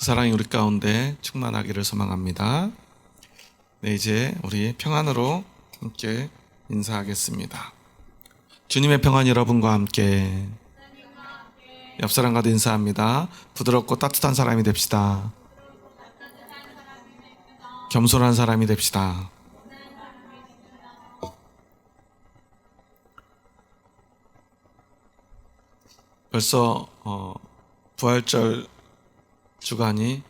사랑이 우리 가운데 충만하기를 소망합니다. 네, 이제 우리 평안으로 함께 인사하겠습니다. 주님의 평안 여러분과 함께. 옆 사람과도 인사합니다. 부드럽고 따뜻한 사람이 됩시다. 겸손한 사람이 됩시다. 벌써 부활절 주간이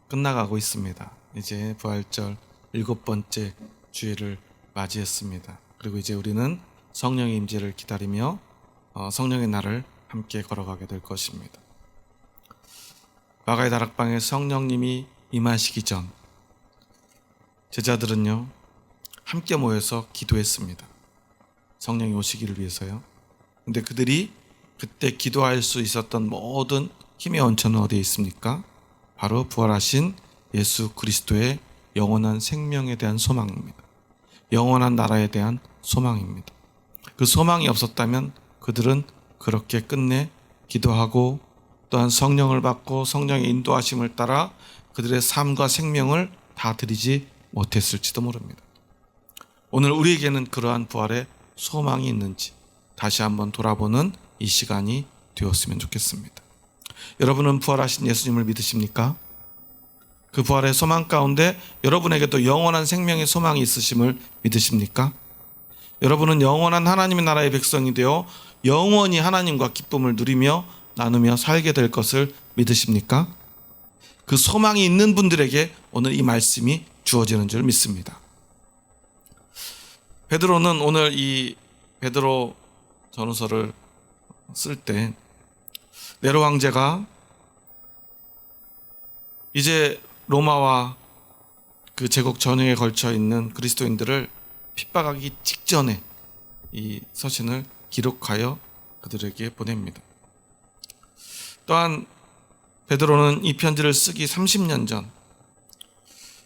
끝나가고 있습니다. 이제 부활절 7번째 주일을 맞이했습니다. 그리고 이제 우리는 성령의 임재를 기다리며 성령의 날을 함께 걸어가게 될 것입니다. 마가의 다락방에 성령님이 임하시기 전 제자들은요 함께 모여서 기도했습니다. 성령이 오시기를 위해서요. 근데 그들이 그때 기도할 수 있었던 모든 힘의 원천은 어디에 있습니까? 바로 부활하신 예수 그리스도의 영원한 생명에 대한 소망입니다. 영원한 나라에 대한 소망입니다. 그 소망이 없었다면 그들은 그렇게 끝내 기도하고 또한 성령을 받고 성령의 인도하심을 따라 그들의 삶과 생명을 다 드리지 못했을지도 모릅니다. 오늘 우리에게는 그러한 부활의 소망이 있는지 다시 한번 돌아보는 이 시간이 되었으면 좋겠습니다. 여러분은 부활하신 예수님을 믿으십니까? 그 부활의 소망 가운데 여러분에게도 영원한 생명의 소망이 있으심을 믿으십니까? 여러분은 영원한 하나님의 나라의 백성이 되어 영원히 하나님과 기쁨을 누리며 나누며 살게 될 것을 믿으십니까? 그 소망이 있는 분들에게 오늘 이 말씀이 주어지는 줄 믿습니다. 베드로는 오늘 이 베드로 전후서를 쓸 때 네로 황제가 이제 로마와 그 제국 전역에 걸쳐 있는 그리스도인들을 핍박하기 직전에 이 서신을 기록하여 그들에게 보냅니다. 또한 베드로는 이 편지를 쓰기 30년 전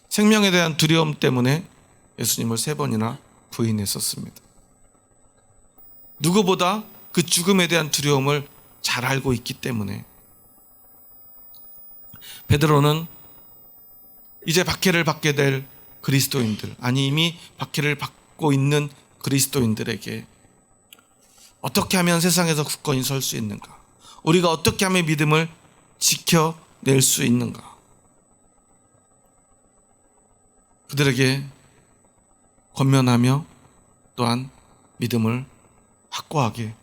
생명에 대한 두려움 때문에 예수님을 3번이나 부인했었습니다. 누구보다 그 죽음에 대한 두려움을 잘 알고 있기 때문에 베드로는 이제 박해를 받게 될 그리스도인들, 아니 이미 박해를 받고 있는 그리스도인들에게 어떻게 하면 세상에서 굳건히 설 수 있는가? 우리가 어떻게 하면 믿음을 지켜낼 수 있는가? 그들에게 권면하며 또한 믿음을 확고하게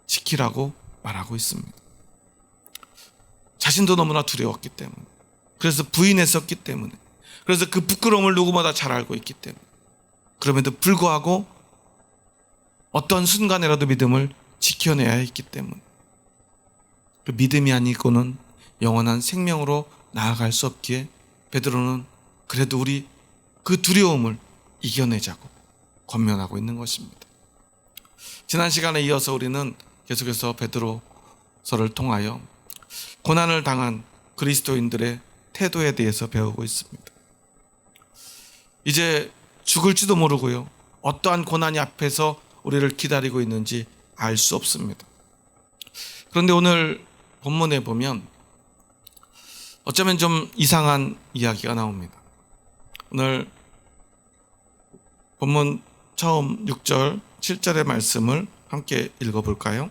지키라고 말하고 있습니다. 자신도 너무나 두려웠기 때문에, 그래서 부인했었기 때문에, 그래서 그 부끄러움을 누구보다 잘 알고 있기 때문에, 그럼에도 불구하고 어떤 순간에라도 믿음을 지켜내야 했기 때문에, 그 믿음이 아니고는 영원한 생명으로 나아갈 수 없기에 베드로는 그래도 우리 그 두려움을 이겨내자고 권면하고 있는 것입니다. 지난 시간에 이어서 우리는 계속해서 베드로서를 통하여 고난을 당한 그리스도인들의 태도에 대해서 배우고 있습니다. 이제 죽을지도 모르고요, 어떠한 고난이 앞에서 우리를 기다리고 있는지 알 수 없습니다. 그런데 오늘 본문에 보면 어쩌면 좀 이상한 이야기가 나옵니다. 오늘 본문 처음 6절 7절의 말씀을 함께 읽어볼까요?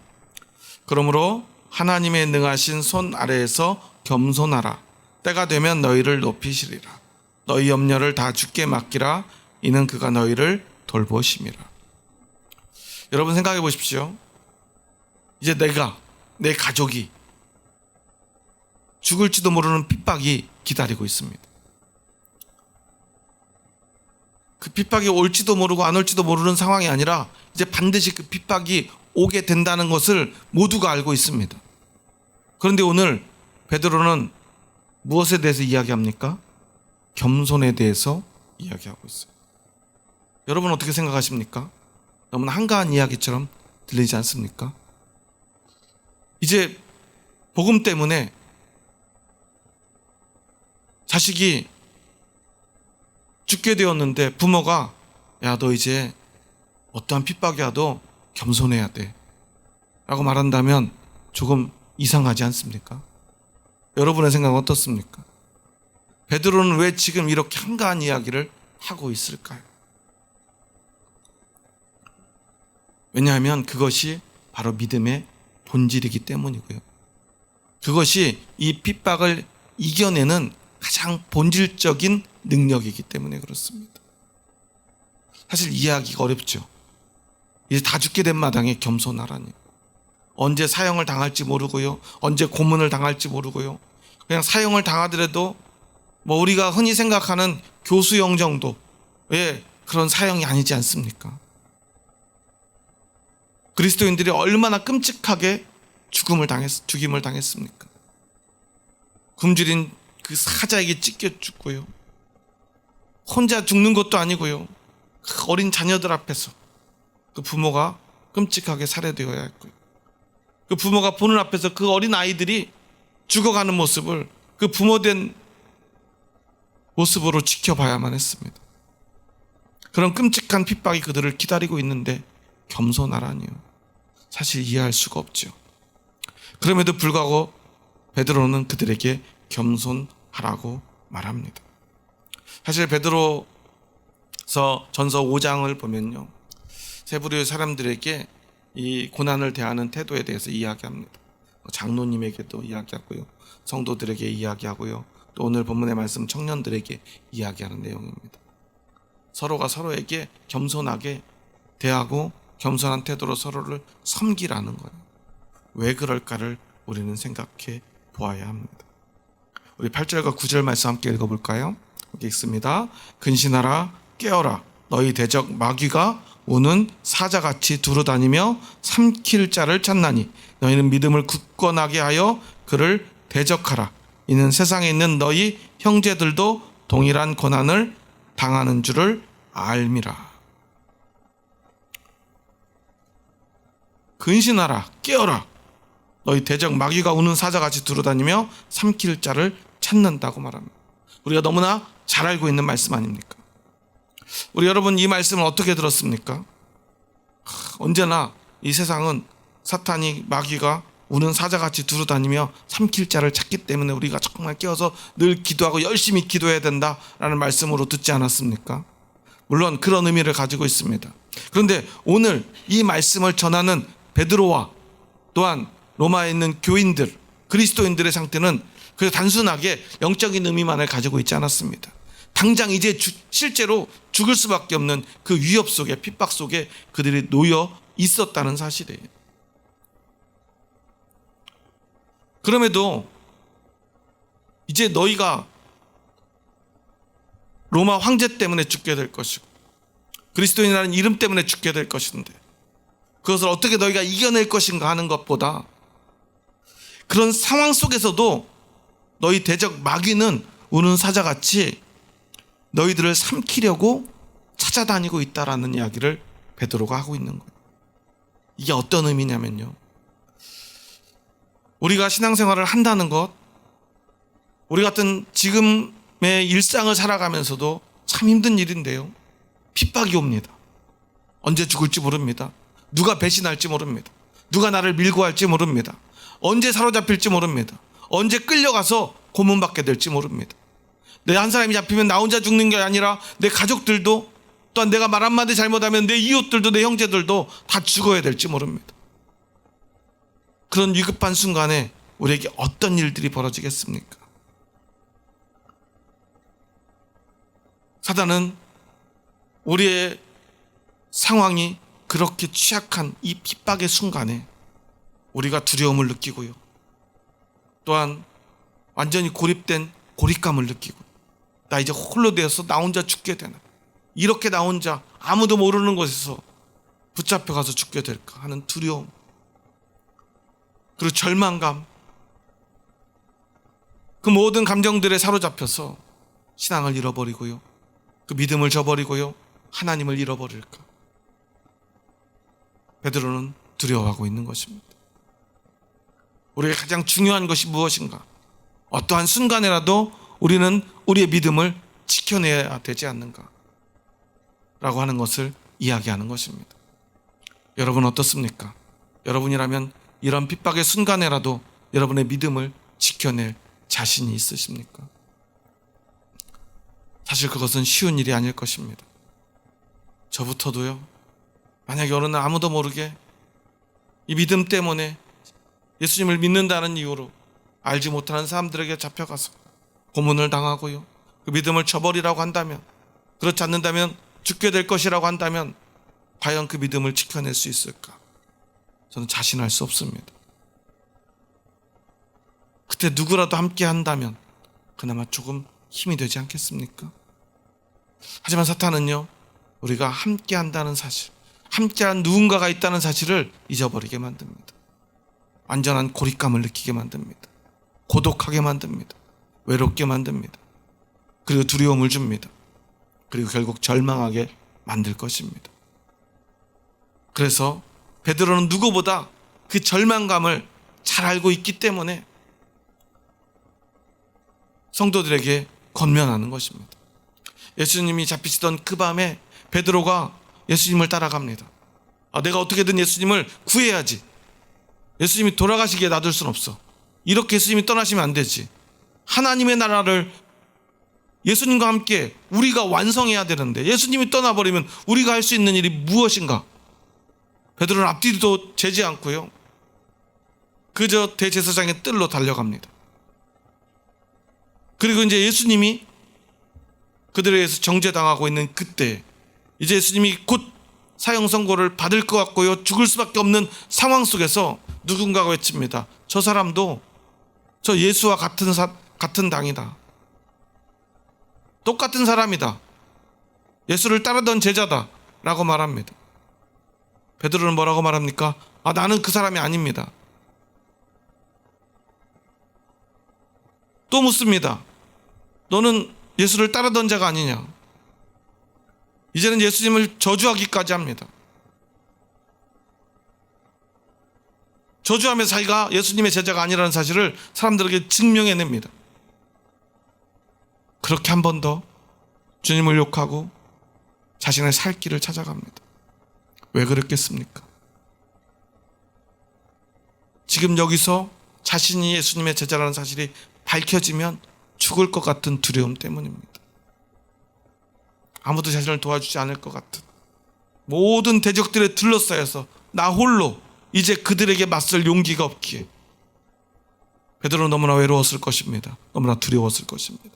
그러므로 하나님의 능하신 손 아래에서 겸손하라. 때가 되면 너희를 높이시리라. 너희 염려를 다 주께 맡기라. 이는 그가 너희를 돌보심이라. 여러분 생각해 보십시오. 이제 내 가족이 죽을지도 모르는 핍박이 기다리고 있습니다. 그 핍박이 올지도 모르고 안 올지도 모르는 상황이 아니라 이제 반드시 그 핍박이 오게 된다는 것을 모두가 알고 있습니다. 그런데 오늘 베드로는 무엇에 대해서 이야기합니까? 겸손에 대해서 이야기하고 있어요. 여러분 어떻게 생각하십니까? 너무나 한가한 이야기처럼 들리지 않습니까? 이제 복음 때문에 자식이 죽게 되었는데 부모가 야, 너 이제 어떠한 핍박이 와도 겸손해야 돼 라고 말한다면 조금 이상하지 않습니까? 여러분의 생각은 어떻습니까? 베드로는 왜 지금 이렇게 한가한 이야기를 하고 있을까요? 왜냐하면 그것이 바로 믿음의 본질이기 때문이고요. 그것이 이 핍박을 이겨내는 가장 본질적인 능력이기 때문에 그렇습니다. 사실 이해하기가 어렵죠. 이제 다 죽게 된 마당에 겸손하라니. 언제 사형을 당할지 모르고요. 언제 고문을 당할지 모르고요. 그냥 사형을 당하더라도 뭐 우리가 흔히 생각하는 교수형 정도의 그런 사형이 아니지 않습니까? 그리스도인들이 얼마나 끔찍하게 죽임을 당했습니까? 굶주린 그 사자에게 찢겨 죽고요. 혼자 죽는 것도 아니고요. 그 어린 자녀들 앞에서 그 부모가 끔찍하게 살해되어야 했고요. 그 부모가 보는 앞에서 그 어린 아이들이 죽어가는 모습을 그 부모된 모습으로 지켜봐야만 했습니다. 그런 끔찍한 핍박이 그들을 기다리고 있는데 겸손하라니요. 사실 이해할 수가 없죠. 그럼에도 불구하고 베드로는 그들에게 겸손하라고 말합니다. 사실 베드로서 전서 5장을 보면요, 세부류의 사람들에게 이 고난을 대하는 태도에 대해서 이야기합니다. 장로님에게도 이야기하고요, 성도들에게 이야기하고요, 또 오늘 본문의 말씀 청년들에게 이야기하는 내용입니다. 서로가 서로에게 겸손하게 대하고 겸손한 태도로 서로를 섬기라는 거예요. 왜 그럴까를 우리는 생각해 보아야 합니다. 우리 8절과 9절 말씀 함께 읽어볼까요? 여기 있습니다. 근신하라, 깨어라. 너희 대적 마귀가 우는 사자같이 두루다니며 삼킬 자를 찾나니 너희는 믿음을 굳건하게 하여 그를 대적하라. 이는 세상에 있는 너희 형제들도 동일한 고난을 당하는 줄을 알미라. 근신하라, 깨어라. 너희 대적 마귀가 우는 사자같이 두루다니며 삼킬 자를 찾는다고 말합니다. 우리가 너무나 잘 알고 있는 말씀 아닙니까? 우리 여러분, 이 말씀을 어떻게 들었습니까? 언제나 이 세상은 사탄이, 마귀가 우는 사자같이 두루다니며 삼킬 자를 찾기 때문에 우리가 정말 깨어서 늘 기도하고 열심히 기도해야 된다라는 말씀으로 듣지 않았습니까? 물론 그런 의미를 가지고 있습니다. 그런데 오늘 이 말씀을 전하는 베드로와 또한 로마에 있는 교인들, 그리스도인들의 상태는 그래서 단순하게 영적인 의미만을 가지고 있지 않았습니다. 당장 이제 실제로 죽을 수밖에 없는 그 위협 속에, 핍박 속에 그들이 놓여 있었다는 사실이에요. 그럼에도 이제 너희가 로마 황제 때문에 죽게 될 것이고 그리스도인이라는 이름 때문에 죽게 될 것인데 그것을 어떻게 너희가 이겨낼 것인가 하는 것보다 그런 상황 속에서도 너희 대적 마귀는 우는 사자같이 너희들을 삼키려고 찾아다니고 있다라는 이야기를 베드로가 하고 있는 거예요. 이게 어떤 의미냐면요, 우리가 신앙생활을 한다는 것, 우리 같은 지금의 일상을 살아가면서도 참 힘든 일인데요, 핍박이 옵니다. 언제 죽을지 모릅니다. 누가 배신할지 모릅니다. 누가 나를 밀고 할지 모릅니다. 언제 사로잡힐지 모릅니다. 언제 끌려가서 고문받게 될지 모릅니다. 내 한 사람이 잡히면 나 혼자 죽는 게 아니라 내 가족들도, 또한 내가 말 한마디 잘못하면 내 이웃들도, 내 형제들도 다 죽어야 될지 모릅니다. 그런 위급한 순간에 우리에게 어떤 일들이 벌어지겠습니까? 사단은 우리의 상황이 그렇게 취약한 이 핍박의 순간에 우리가 두려움을 느끼고요, 또한 완전히 고립된 고립감을 느끼고, 나 이제 홀로 되어서 나 혼자 죽게 되나, 이렇게 나 혼자 아무도 모르는 곳에서 붙잡혀가서 죽게 될까 하는 두려움, 그리고 절망감, 그 모든 감정들에 사로잡혀서 신앙을 잃어버리고요, 그 믿음을 저버리고요, 하나님을 잃어버릴까, 베드로는 두려워하고 있는 것입니다. 우리에게 가장 중요한 것이 무엇인가? 어떠한 순간에라도 우리는 우리의 믿음을 지켜내야 되지 않는가? 라고 하는 것을 이야기하는 것입니다. 여러분 어떻습니까? 여러분이라면 이런 핍박의 순간에라도 여러분의 믿음을 지켜낼 자신이 있으십니까? 사실 그것은 쉬운 일이 아닐 것입니다. 저부터도요, 만약에 어느 날 아무도 모르게 이 믿음 때문에 예수님을 믿는다는 이유로 알지 못하는 사람들에게 잡혀가서 고문을 당하고요, 그 믿음을 저버리라고 한다면, 그렇지 않는다면 죽게 될 것이라고 한다면 과연 그 믿음을 지켜낼 수 있을까? 저는 자신할 수 없습니다. 그때 누구라도 함께 한다면 그나마 조금 힘이 되지 않겠습니까? 하지만 사탄은요, 우리가 함께 한다는 사실, 함께한 누군가가 있다는 사실을 잊어버리게 만듭니다. 완전한 고립감을 느끼게 만듭니다. 고독하게 만듭니다. 외롭게 만듭니다. 그리고 두려움을 줍니다. 그리고 결국 절망하게 만들 것입니다. 그래서 베드로는 누구보다 그 절망감을 잘 알고 있기 때문에 성도들에게 권면하는 것입니다. 예수님이 잡히시던 그 밤에 베드로가 예수님을 따라갑니다. 내가 어떻게든 예수님을 구해야지. 예수님이 돌아가시기에 놔둘 순 없어. 이렇게 예수님이 떠나시면 안 되지. 하나님의 나라를 예수님과 함께 우리가 완성해야 되는데 예수님이 떠나버리면 우리가 할 수 있는 일이 무엇인가? 베드로는 앞뒤도 재지 않고요, 그저 대제사장의 뜰로 달려갑니다. 그리고 이제 예수님이 그들에 의해서 정죄당하고 있는 그때, 이제 예수님이 곧 사형 선고를 받을 것 같고요, 죽을 수밖에 없는 상황 속에서 누군가가 외칩니다. 저 사람도 저 예수와 같은 당이다. 똑같은 사람이다. 예수를 따르던 제자다 라고 말합니다. 베드로는 뭐라고 말합니까? 나는 그 사람이 아닙니다. 또 묻습니다. 너는 예수를 따르던 자가 아니냐? 이제는 예수님을 저주하기까지 합니다. 저주하면서 자기가 예수님의 제자가 아니라는 사실을 사람들에게 증명해냅니다. 그렇게 한 번 더 주님을 욕하고 자신의 살 길을 찾아갑니다. 왜 그랬겠습니까? 지금 여기서 자신이 예수님의 제자라는 사실이 밝혀지면 죽을 것 같은 두려움 때문입니다. 아무도 자신을 도와주지 않을 것 같은 모든 대적들에 둘러싸여서 나 홀로 이제 그들에게 맞설 용기가 없기에 베드로는 너무나 외로웠을 것입니다. 너무나 두려웠을 것입니다.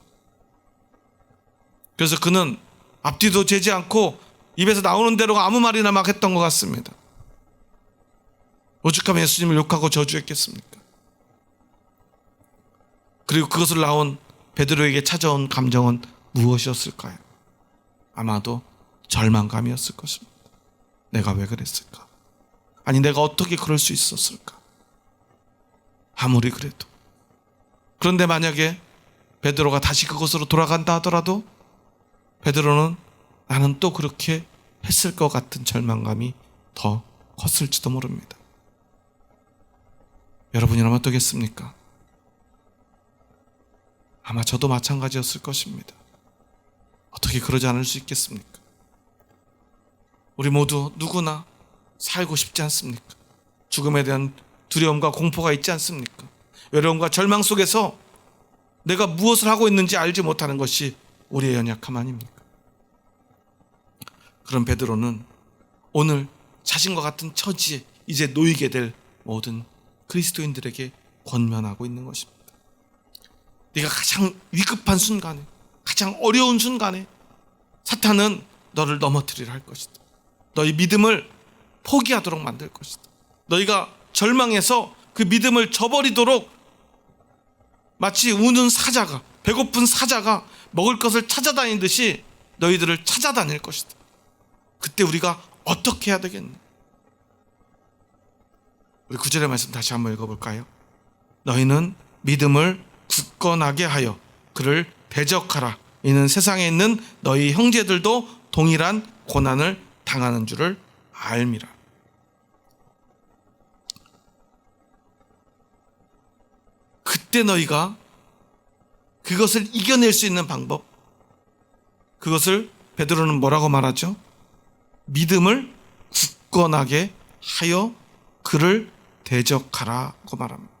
그래서 그는 앞뒤도 재지 않고 입에서 나오는 대로 아무 말이나 막 했던 것 같습니다. 오죽하면 예수님을 욕하고 저주했겠습니까? 그리고 그것을 나온 베드로에게 찾아온 감정은 무엇이었을까요? 아마도 절망감이었을 것입니다. 내가 왜 그랬을까? 아니, 내가 어떻게 그럴 수 있었을까? 아무리 그래도. 그런데 만약에 베드로가 다시 그곳으로 돌아간다 하더라도 베드로는 나는 또 그렇게 했을 것 같은 절망감이 더 컸을지도 모릅니다. 여러분이라면 어떠겠습니까? 아마 저도 마찬가지였을 것입니다. 어떻게 그러지 않을 수 있겠습니까? 우리 모두 누구나 살고 싶지 않습니까? 죽음에 대한 두려움과 공포가 있지 않습니까? 외로움과 절망 속에서 내가 무엇을 하고 있는지 알지 못하는 것이 우리의 연약함 아닙니까? 그런 베드로는 오늘 자신과 같은 처지에 이제 놓이게 될 모든 그리스도인들에게 권면하고 있는 것입니다. 네가 가장 위급한 순간에, 가장 어려운 순간에 사탄은 너를 넘어뜨리려 할 것이다. 너희 믿음을 포기하도록 만들 것이다. 너희가 절망해서 그 믿음을 저버리도록 마치 우는 사자가, 배고픈 사자가 먹을 것을 찾아다니듯이 너희들을 찾아다닐 것이다. 그때 우리가 어떻게 해야 되겠나? 우리 9절의 말씀 다시 한번 읽어볼까요? 너희는 믿음을 굳건하게 하여 그를 대적하라. 이는 세상에 있는 너희 형제들도 동일한 고난을 당하는 줄을 알미라. 그때 너희가 그것을 이겨낼 수 있는 방법, 그것을 베드로는 뭐라고 말하죠? 믿음을 굳건하게 하여 그를 대적하라고 말합니다.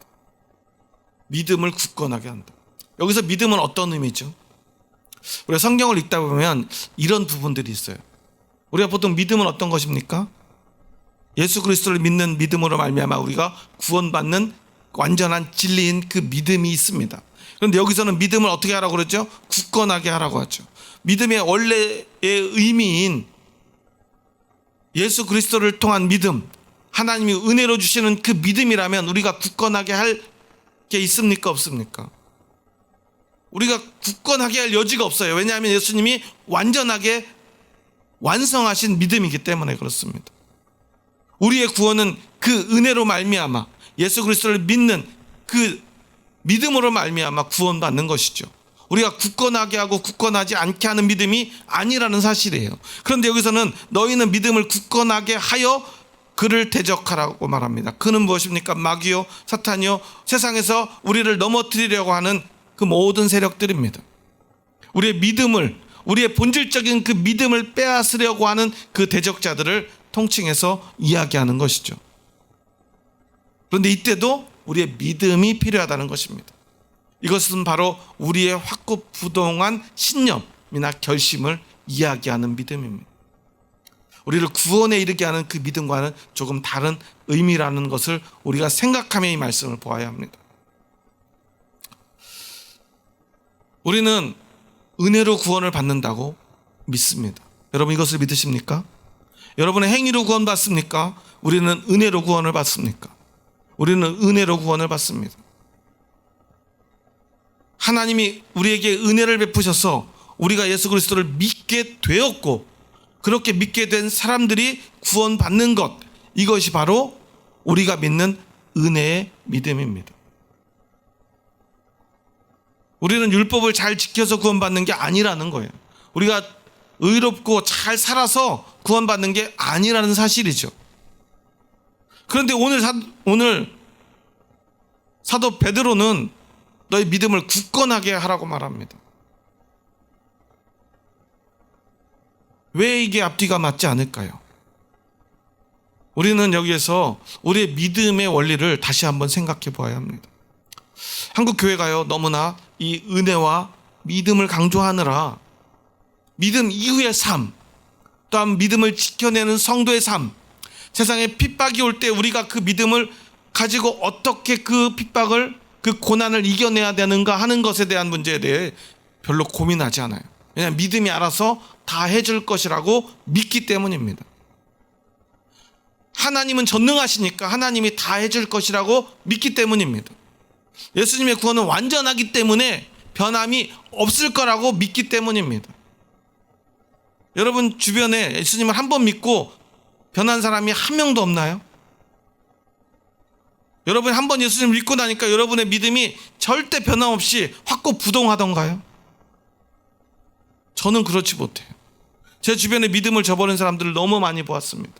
믿음을 굳건하게 한다. 여기서 믿음은 어떤 의미죠? 우리가 성경을 읽다 보면 이런 부분들이 있어요. 우리가 보통 믿음은 어떤 것입니까? 예수 그리스도를 믿는 믿음으로 말미암아 우리가 구원받는 완전한 진리인 그 믿음이 있습니다. 그런데 여기서는 믿음을 어떻게 하라고 그러죠? 굳건하게 하라고 하죠. 믿음의 원래의 의미인 예수 그리스도를 통한 믿음, 하나님이 은혜로 주시는 그 믿음이라면 우리가 굳건하게 할 게 있습니까? 없습니까? 우리가 굳건하게 할 여지가 없어요. 왜냐하면 예수님이 완전하게 완성하신 믿음이기 때문에 그렇습니다. 우리의 구원은 그 은혜로 말미암아 예수 그리스도를 믿는 그 믿음으로 말미암아 구원받는 것이죠. 우리가 굳건하게 하고 굳건하지 않게 하는 믿음이 아니라는 사실이에요. 그런데 여기서는 너희는 믿음을 굳건하게 하여 그를 대적하라고 말합니다. 그는 무엇입니까? 마귀요, 사탄이요, 세상에서 우리를 넘어뜨리려고 하는 그 모든 세력들입니다. 우리의 믿음을, 우리의 본질적인 그 믿음을 빼앗으려고 하는 그 대적자들을 통칭해서 이야기하는 것이죠. 그런데 이때도 우리의 믿음이 필요하다는 것입니다. 이것은 바로 우리의 확고부동한 신념이나 결심을 이야기하는 믿음입니다. 우리를 구원에 이르게 하는 그 믿음과는 조금 다른 의미라는 것을 우리가 생각하며 이 말씀을 보아야 합니다. 우리는 은혜로 구원을 받는다고 믿습니다. 여러분 이것을 믿으십니까? 여러분의 행위로 구원받습니까? 우리는 은혜로 구원을 받습니까? 우리는 은혜로 구원을 받습니다. 하나님이 우리에게 은혜를 베푸셔서 우리가 예수 그리스도를 믿게 되었고 그렇게 믿게 된 사람들이 구원받는 것, 이것이 바로 우리가 믿는 은혜의 믿음입니다. 우리는 율법을 잘 지켜서 구원받는 게 아니라는 거예요. 우리가 의롭고 잘 살아서 구원받는 게 아니라는 사실이죠. 그런데 오늘 사도 베드로는 너희 믿음을 굳건하게 하라고 말합니다. 왜 이게 앞뒤가 맞지 않을까요? 우리는 여기에서 우리의 믿음의 원리를 다시 한번 생각해 보아야 합니다. 한국 교회가요, 너무나 이 은혜와 믿음을 강조하느라 믿음 이후의 삶, 또한 믿음을 지켜내는 성도의 삶, 세상에 핍박이 올 때 우리가 그 믿음을 가지고 어떻게 그 핍박을, 그 고난을 이겨내야 되는가 하는 것에 대한 문제에 대해 별로 고민하지 않아요. 왜냐하면 믿음이 알아서 다 해줄 것이라고 믿기 때문입니다. 하나님은 전능하시니까 하나님이 다 해줄 것이라고 믿기 때문입니다. 예수님의 구원은 완전하기 때문에 변함이 없을 거라고 믿기 때문입니다. 여러분 주변에 예수님을 한 번 믿고 변한 사람이 한 명도 없나요? 여러분 한 번 예수님을 믿고 나니까 여러분의 믿음이 절대 변함없이 확고부동하던가요? 저는 그렇지 못해요. 제 주변에 믿음을 저버린 사람들을 너무 많이 보았습니다.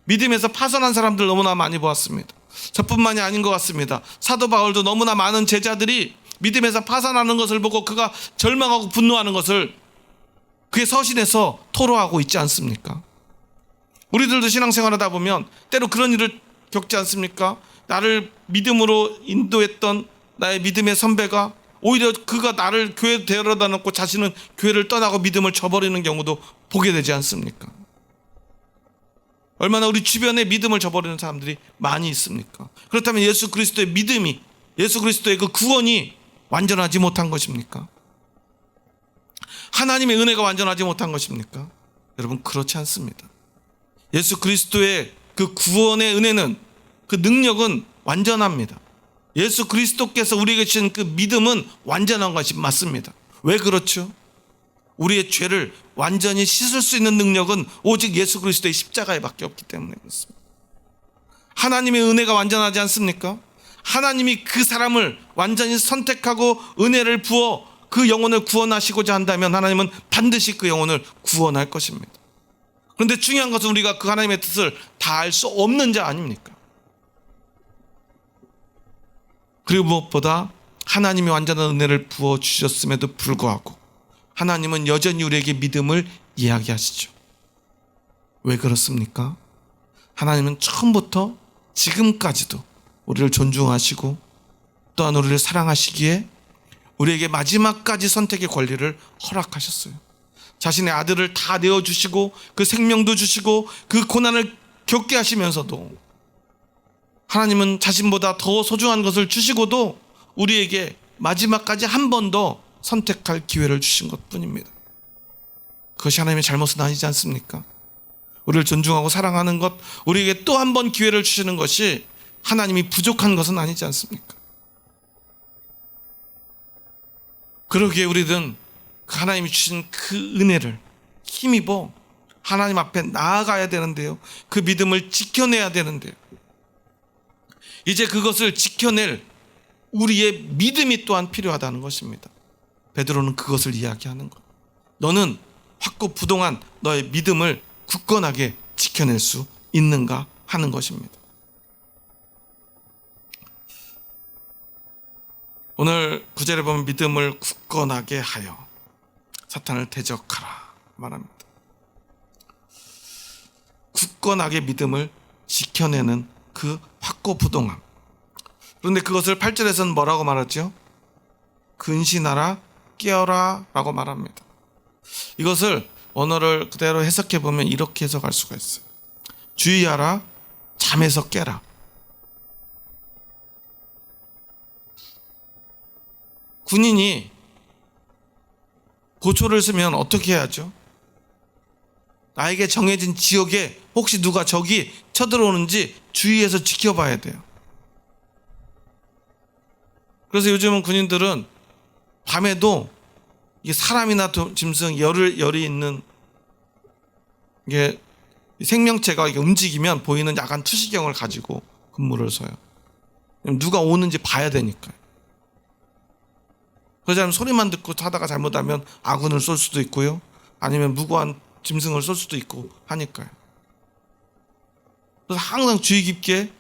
믿음에서 파선한 사람들 너무나 많이 보았습니다. 저뿐만이 아닌 것 같습니다. 사도 바울도 너무나 많은 제자들이 믿음에서 파산하는 것을 보고 그가 절망하고 분노하는 것을 그의 서신에서 토로하고 있지 않습니까? 우리들도 신앙생활하다 보면 때로 그런 일을 겪지 않습니까? 나를 믿음으로 인도했던 나의 믿음의 선배가 오히려 그가 나를 교회에 데려다 놓고 자신은 교회를 떠나고 믿음을 저버리는 경우도 보게 되지 않습니까? 얼마나 우리 주변에 믿음을 저버리는 사람들이 많이 있습니까? 그렇다면 예수 그리스도의 믿음이, 예수 그리스도의 그 구원이 완전하지 못한 것입니까? 하나님의 은혜가 완전하지 못한 것입니까? 여러분 그렇지 않습니다. 예수 그리스도의 그 구원의 은혜는, 그 능력은 완전합니다. 예수 그리스도께서 우리에게 주신 그 믿음은 완전한 것이 맞습니다. 왜 그렇죠? 우리의 죄를 완전히 씻을 수 있는 능력은 오직 예수 그리스도의 십자가에 밖에 없기 때문에 그렇습니다. 하나님의 은혜가 완전하지 않습니까? 하나님이 그 사람을 완전히 선택하고 은혜를 부어 그 영혼을 구원하시고자 한다면 하나님은 반드시 그 영혼을 구원할 것입니다. 그런데 중요한 것은 우리가 그 하나님의 뜻을 다 알 수 없는 자 아닙니까? 그리고 무엇보다 하나님이 완전한 은혜를 부어주셨음에도 불구하고 하나님은 여전히 우리에게 믿음을 이야기하시죠. 왜 그렇습니까? 하나님은 처음부터 지금까지도 우리를 존중하시고 또한 우리를 사랑하시기에 우리에게 마지막까지 선택의 권리를 허락하셨어요. 자신의 아들을 다 내어주시고 그 생명도 주시고 그 고난을 겪게 하시면서도 하나님은 자신보다 더 소중한 것을 주시고도 우리에게 마지막까지 한 번 더 선택할 기회를 주신 것뿐입니다. 그것이 하나님의 잘못은 아니지 않습니까? 우리를 존중하고 사랑하는 것, 우리에게 또 한 번 기회를 주시는 것이 하나님이 부족한 것은 아니지 않습니까? 그러기에 우리는 하나님이 주신 그 은혜를 힘입어 하나님 앞에 나아가야 되는데요, 그 믿음을 지켜내야 되는데요, 이제 그것을 지켜낼 우리의 믿음이 또한 필요하다는 것입니다. 베드로는 그것을 이야기하는 것. 너는 확고부동한 너의 믿음을 굳건하게 지켜낼 수 있는가 하는 것입니다. 오늘 구절에 보면 믿음을 굳건하게 하여 사탄을 대적하라 말합니다. 굳건하게 믿음을 지켜내는 그 확고부동함. 그런데 그것을 8절에서는 뭐라고 말하죠? 근신하라, 깨어라 라고 말합니다. 이것을 언어를 그대로 해석해 보면 이렇게 해석할 수가 있어요. 주의하라, 잠에서 깨라. 군인이 보초를 쓰면 어떻게 해야죠? 나에게 정해진 지역에 혹시 누가 적이 쳐들어오는지 주의해서 지켜봐야 돼요. 그래서 요즘은 군인들은 밤에도 사람이나 짐승, 열이 있는 이게 생명체가 움직이면 보이는 야간 투시경을 가지고 근무를 서요. 누가 오는지 봐야 되니까요. 그러지 않으면 소리만 듣고 하다가 잘못하면 아군을 쏠 수도 있고요, 아니면 무고한 짐승을 쏠 수도 있고 하니까요. 그래서 항상 주의 깊게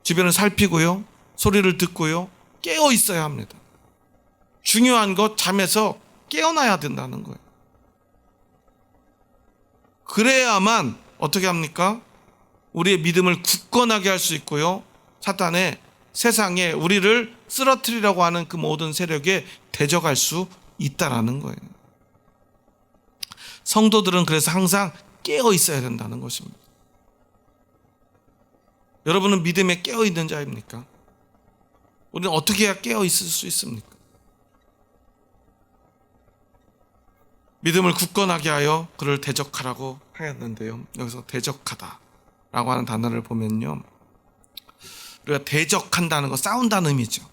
주변을 살피고요, 소리를 듣고요, 깨어 있어야 합니다. 중요한 것, 잠에서 깨어나야 된다는 거예요. 그래야만 어떻게 합니까? 우리의 믿음을 굳건하게 할 수 있고요, 사탄의 세상에 우리를 쓰러뜨리려고 하는 그 모든 세력에 대적할 수 있다라는 거예요. 성도들은 그래서 항상 깨어 있어야 된다는 것입니다. 여러분은 믿음에 깨어 있는 자입니까? 우리는 어떻게 해야 깨어 있을 수 있습니까? 믿음을 굳건하게 하여 그를 대적하라고 하였는데요, 여기서 대적하다라고 하는 단어를 보면요, 우리가 대적한다는 거, 싸운다는 의미죠.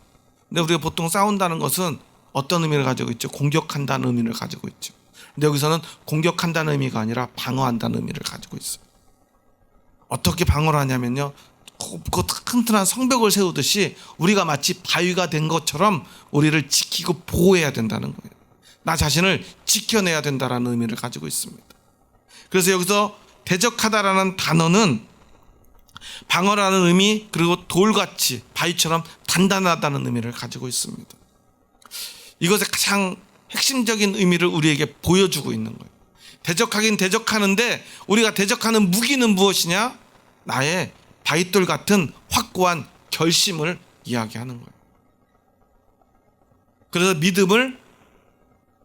근데 우리가 보통 싸운다는 것은 어떤 의미를 가지고 있죠? 공격한다는 의미를 가지고 있죠. 근데 여기서는 공격한다는 의미가 아니라 방어한다는 의미를 가지고 있어요. 어떻게 방어를 하냐면요, 그 튼튼한 성벽을 세우듯이 우리가 마치 바위가 된 것처럼 우리를 지키고 보호해야 된다는 거예요. 나 자신을 지켜내야 된다는 의미를 가지고 있습니다. 그래서 여기서 대적하다라는 단어는 방어라는 의미, 그리고 돌같이 바위처럼 단단하다는 의미를 가지고 있습니다. 이것의 가장 핵심적인 의미를 우리에게 보여주고 있는 거예요. 대적하긴 대적하는데 우리가 대적하는 무기는 무엇이냐? 나의 바위돌 같은 확고한 결심을 이야기하는 거예요. 그래서 믿음을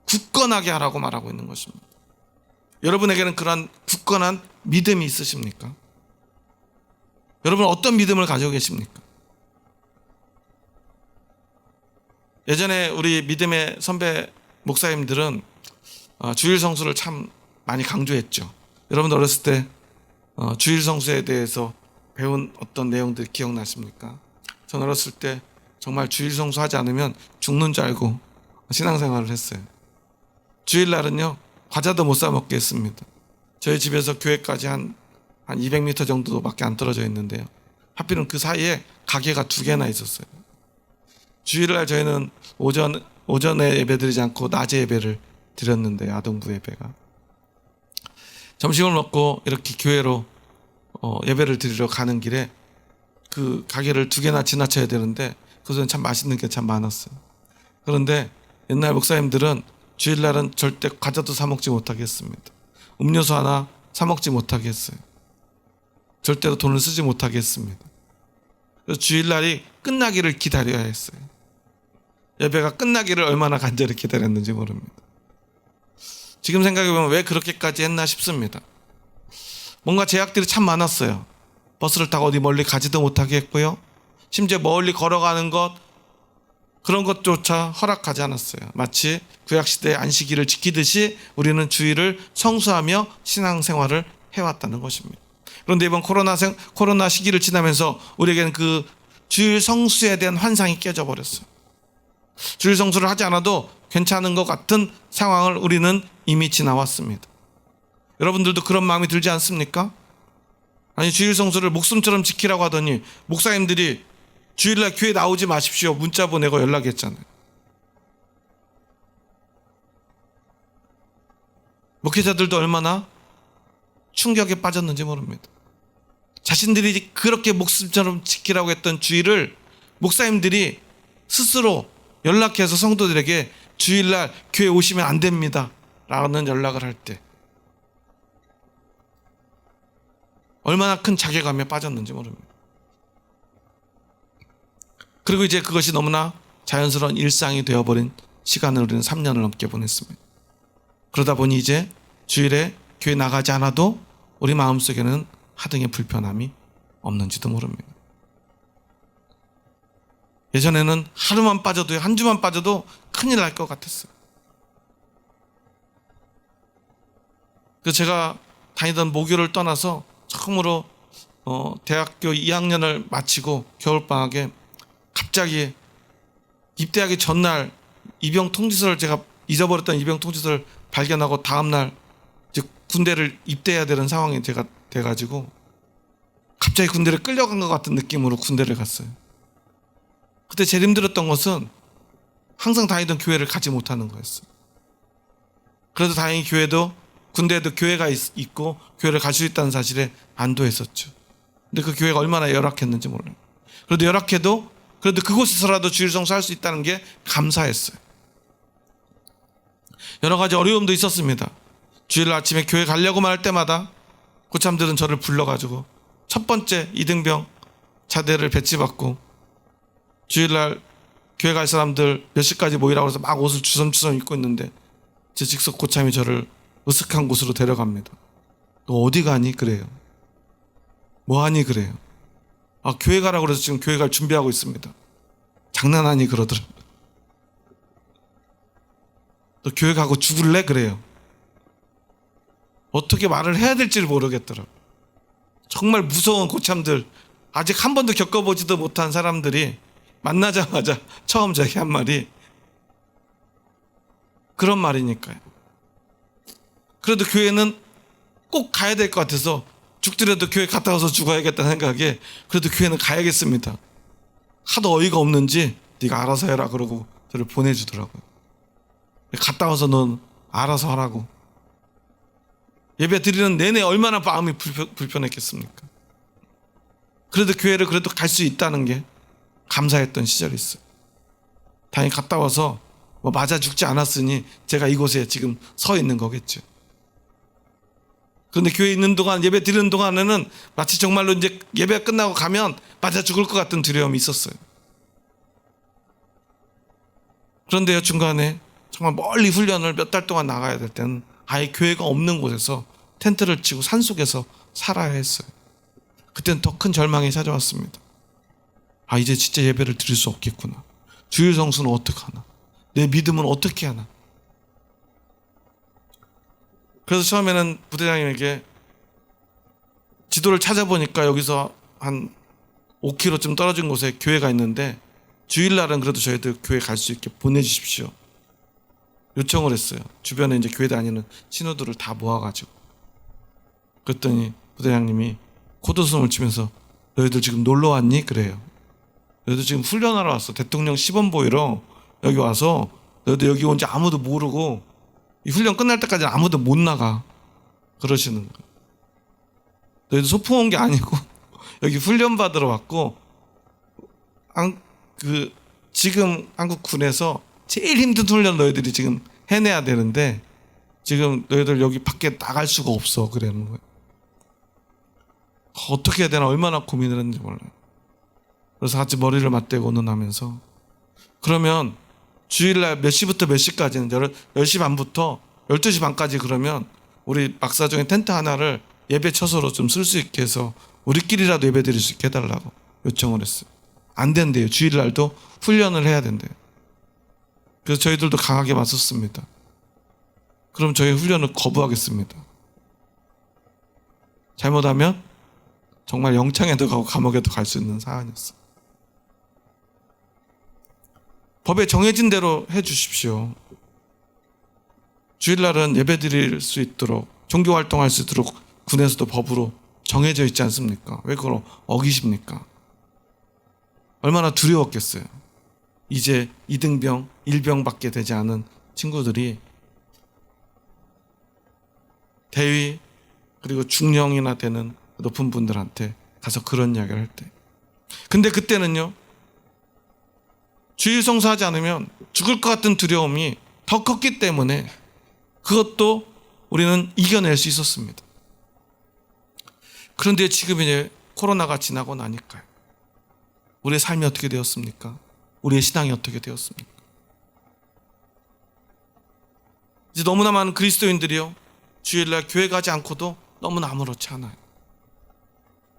굳건하게 하라고 말하고 있는 것입니다. 여러분에게는 그런 굳건한 믿음이 있으십니까? 여러분 어떤 믿음을 가지고 계십니까? 예전에 우리 믿음의 선배 목사님들은 주일 성수를 참 많이 강조했죠. 여러분들 어렸을 때 주일 성수에 대해서 배운 어떤 내용들 기억나십니까? 전 어렸을 때 정말 주일 성수 하지 않으면 죽는 줄 알고 신앙생활을 했어요. 주일날은요, 과자도 못 사 먹게 했습니다. 저희 집에서 교회까지 한 200m 정도밖에 안 떨어져 있는데요, 하필은 그 사이에 가게가 2개나 있었어요. 주일날 저희는 오전에 예배 드리지 않고 낮에 예배를 드렸는데, 아동부 예배가. 점심을 먹고 이렇게 교회로 예배를 드리러 가는 길에 그 가게를 2개나 지나쳐야 되는데 그것은 참 맛있는 게 참 많았어요. 그런데 옛날 목사님들은 주일날은 절대 과자도 사 먹지 못하게 했습니다. 음료수 하나 사 먹지 못하게 했어요. 절대로 돈을 쓰지 못하게 했습니다. 그래서 주일날이 끝나기를 기다려야 했어요. 예배가 끝나기를 얼마나 간절히 기다렸는지 모릅니다. 지금 생각해보면 왜 그렇게까지 했나 싶습니다. 뭔가 제약들이 참 많았어요. 버스를 타고 어디 멀리 가지도 못하게 했고요. 심지어 멀리 걸어가는 것, 그런 것조차 허락하지 않았어요. 마치 구약시대의 안식일을 지키듯이 우리는 주일을 성수하며 신앙생활을 해왔다는 것입니다. 그런데 이번 코로나 시기를 지나면서 우리에게는 그 주일 성수에 대한 환상이 깨져버렸어요. 주일 성수를 하지 않아도 괜찮은 것 같은 상황을 우리는 이미 지나왔습니다. 여러분들도 그런 마음이 들지 않습니까? 아니, 주일 성수를 목숨처럼 지키라고 하더니 목사님들이 주일날 교회 나오지 마십시오 문자 보내고 연락했잖아요. 목회자들도 얼마나 충격에 빠졌는지 모릅니다. 자신들이 그렇게 목숨처럼 지키라고 했던 주일을 목사님들이 스스로 연락해서 성도들에게 주일날 교회 오시면 안 됩니다 라는 연락을 할 때 얼마나 큰 자괴감에 빠졌는지 모릅니다. 그리고 이제 그것이 너무나 자연스러운 일상이 되어버린 시간을 우리는 3년을 넘게 보냈습니다. 그러다 보니 이제 주일에 교회 나가지 않아도 우리 마음속에는 하등의 불편함이 없는지도 모릅니다. 예전에는 하루만 빠져도, 한 주만 빠져도 큰일 날 것 같았어요. 그래서 제가 다니던 모교를 떠나서 처음으로 대학교 2학년을 마치고 겨울방학에 갑자기 입대하기 전날 입영 통지서를, 제가 잊어버렸던 입영 통지서를 발견하고 다음날 이제 군대를 입대해야 되는 상황이 제가 돼가지고 갑자기 군대를 끌려간 것 같은 느낌으로 군대를 갔어요. 그때 제일 힘들었던 것은 항상 다니던 교회를 가지 못하는 거였어요. 그래도 다행히 군대에도 교회가 있고 교회를 갈 수 있다는 사실에 안도했었죠. 근데 그 교회가 얼마나 열악했는지 몰라요. 그래도 열악해도 그래도 그곳에서라도 주일 성수할 수 있다는 게 감사했어요. 여러 가지 어려움도 있었습니다. 주일 아침에 교회 가려고만 할 때마다 고참들은 저를 불러가지고 첫 번째 이등병 자대를 배치받고 주일날 교회 갈 사람들 몇 시까지 모이라고 해서 막 옷을 주섬주섬 입고 있는데 제 직속 고참이 저를 으슥한 곳으로 데려갑니다. 너 어디 가니? 그래요. 뭐 하니? 그래요. 아, 교회 가라고 그래서 지금 교회 갈 준비하고 있습니다. 장난하니? 그러더라고요. 너 교회 가고 죽을래? 그래요. 어떻게 말을 해야 될지를 모르겠더라고요. 정말 무서운 고참들, 아직 한 번도 겪어보지도 못한 사람들이 만나자마자 처음 저에게 한 말이 그런 말이니까요. 그래도 교회는 꼭 가야 될 것 같아서 죽더라도 교회 갔다 와서 죽어야겠다는 생각에 그래도 교회는 가야겠습니다. 하도 어이가 없는지 네가 알아서 해라 그러고 저를 보내주더라고요. 갔다 와서 넌 알아서 하라고. 예배 드리는 내내 얼마나 마음이 불편했겠습니까? 그래도 교회를 그래도 갈 수 있다는 게 감사했던 시절이 있어요. 다행히 갔다 와서 뭐 맞아 죽지 않았으니 제가 이곳에 지금 서 있는 거겠죠. 그런데 교회에 있는 동안, 예배 드리는 동안에는 마치 정말로 이제 예배가 끝나고 가면 맞아 죽을 것 같은 두려움이 있었어요. 그런데요, 중간에 정말 멀리 훈련을 몇 달 동안 나가야 될 때는 아예 교회가 없는 곳에서 텐트를 치고 산속에서 살아야 했어요. 그때는 더 큰 절망이 찾아왔습니다. 아, 이제 진짜 예배를 드릴 수 없겠구나. 주일 성수는 어떡하나. 내 믿음은 어떻게 하나. 그래서 처음에는 부대장님에게 지도를 찾아보니까 여기서 한 5km쯤 떨어진 곳에 교회가 있는데 주일날은 그래도 저희들 교회 갈 수 있게 보내주십시오. 요청을 했어요. 주변에 이제 교회 다니는 신호들을 다 모아가지고. 그랬더니 부대장님이 코드숨을 치면서 너희들 지금 놀러 왔니? 그래요. 너희들 지금 훈련하러 왔어. 대통령 시범 보이러 여기 와서 너희들 여기 온지 아무도 모르고 이 훈련 끝날 때까지는 아무도 못 나가. 그러시는 거예요. 너희들 소풍 온 게 아니고 여기 훈련 받으러 왔고 지금 한국 군에서 제일 힘든 훈련 너희들이 지금 해내야 되는데 지금 너희들 여기 밖에 나갈 수가 없어. 그러는 거예요. 어떻게 해야 되나 얼마나 고민을 했는지 몰라요. 그래서 같이 머리를 맞대고 논하면서 그러면 주일날 몇 시부터 몇 시까지는 10시 반부터 12시 반까지 그러면 우리 막사정에 텐트 하나를 예배 처소로 좀 쓸 수 있게 해서 우리끼리라도 예배 드릴 수 있게 해달라고 요청을 했어요. 안 된대요. 주일날도 훈련을 해야 된대요. 그래서 저희들도 강하게 맞섰습니다. 그럼 저희 훈련을 거부하겠습니다. 잘못하면 정말 영창에도 가고 감옥에도 갈 수 있는 사안이었어요. 법에 정해진 대로 해 주십시오. 주일날은 예배 드릴 수 있도록, 종교 활동할 수 있도록 군에서도 법으로 정해져 있지 않습니까? 왜 그걸 어기십니까? 얼마나 두려웠겠어요. 이제 2등병, 1병밖에 되지 않은 친구들이 대위 그리고 중령이나 되는 높은 분들한테 가서 그런 이야기를 할 때, 근데 그때는요, 주일 성수하지 않으면 죽을 것 같은 두려움이 더 컸기 때문에 그것도 우리는 이겨낼 수 있었습니다. 그런데 지금 이제 코로나가 지나고 나니까요, 우리의 삶이 어떻게 되었습니까? 우리의 신앙이 어떻게 되었습니까? 이제 너무나 많은 그리스도인들이요, 주일날 교회 가지 않고도 너무나 아무렇지 않아요.